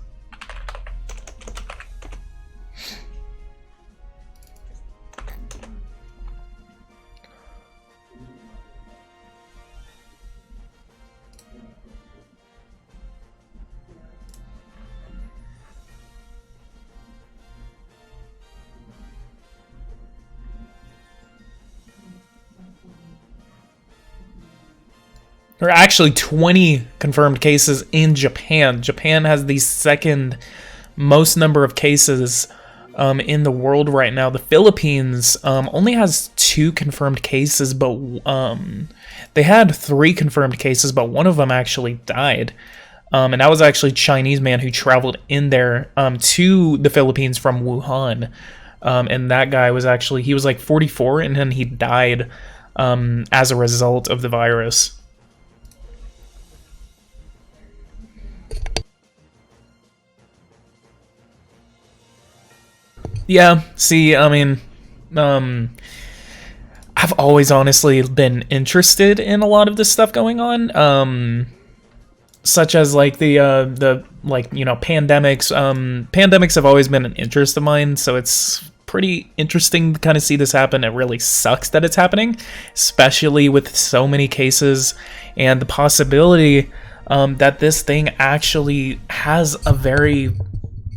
Speaker 1: There are actually 20 confirmed cases in Japan. Japan has the second most number of cases in the world right now. The Philippines only has 2 confirmed cases, but they had 3 confirmed cases, but one of them actually died. And that was actually a Chinese man who traveled in there to the Philippines from Wuhan. And that guy was actually, he was like 44, and then he died as a result of the virus. Yeah, see, I mean, I've always honestly been interested in a lot of this stuff going on, such as like the like, you know, pandemics. Pandemics have always been an interest of mine, so it's pretty interesting to kind of see this happen. It really sucks that it's happening, especially with so many cases and the possibility that this thing actually has a very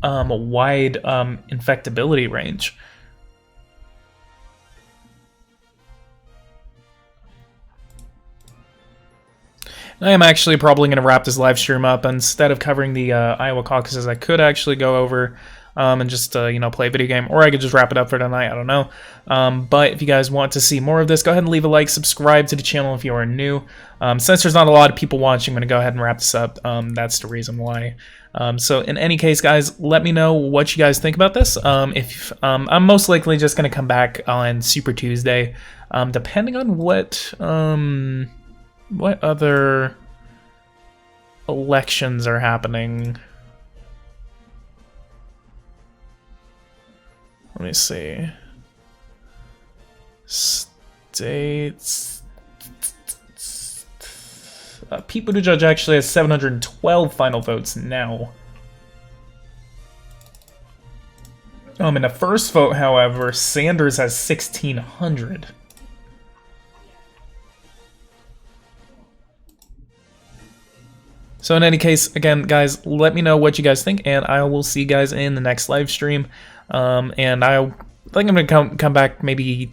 Speaker 1: wide infectability range. I am actually probably going to wrap this live stream up. Instead of covering the Iowa caucuses, I could actually go over and just you know, play a video game, or I could just wrap it up for tonight. I don't know. But if you guys want to see more of this, go ahead and leave a like, subscribe to the channel if you are new. Since there's not a lot of people watching, I'm going to go ahead and wrap this up. That's the reason why. So in any case, guys, let me know what you guys think about this. I'm most likely just going to come back on Super Tuesday, depending on what other elections are happening. Let me see. States. Pete Buttigieg actually has 712 final votes now. In the first vote, however, Sanders has 1,600. So in any case, again, guys, let me know what you guys think, and I will see you guys in the next live stream. And think I'm gonna come back maybe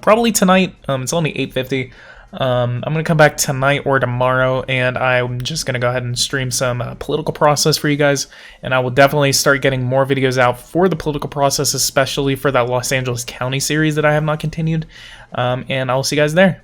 Speaker 1: probably tonight. It's only 8:50. I'm gonna come back tonight or tomorrow, and I'm just gonna go ahead and stream some political process for you guys. And I will definitely start getting more videos out for the political process, especially for that Los Angeles County series that I have not continued. And I'll see you guys there.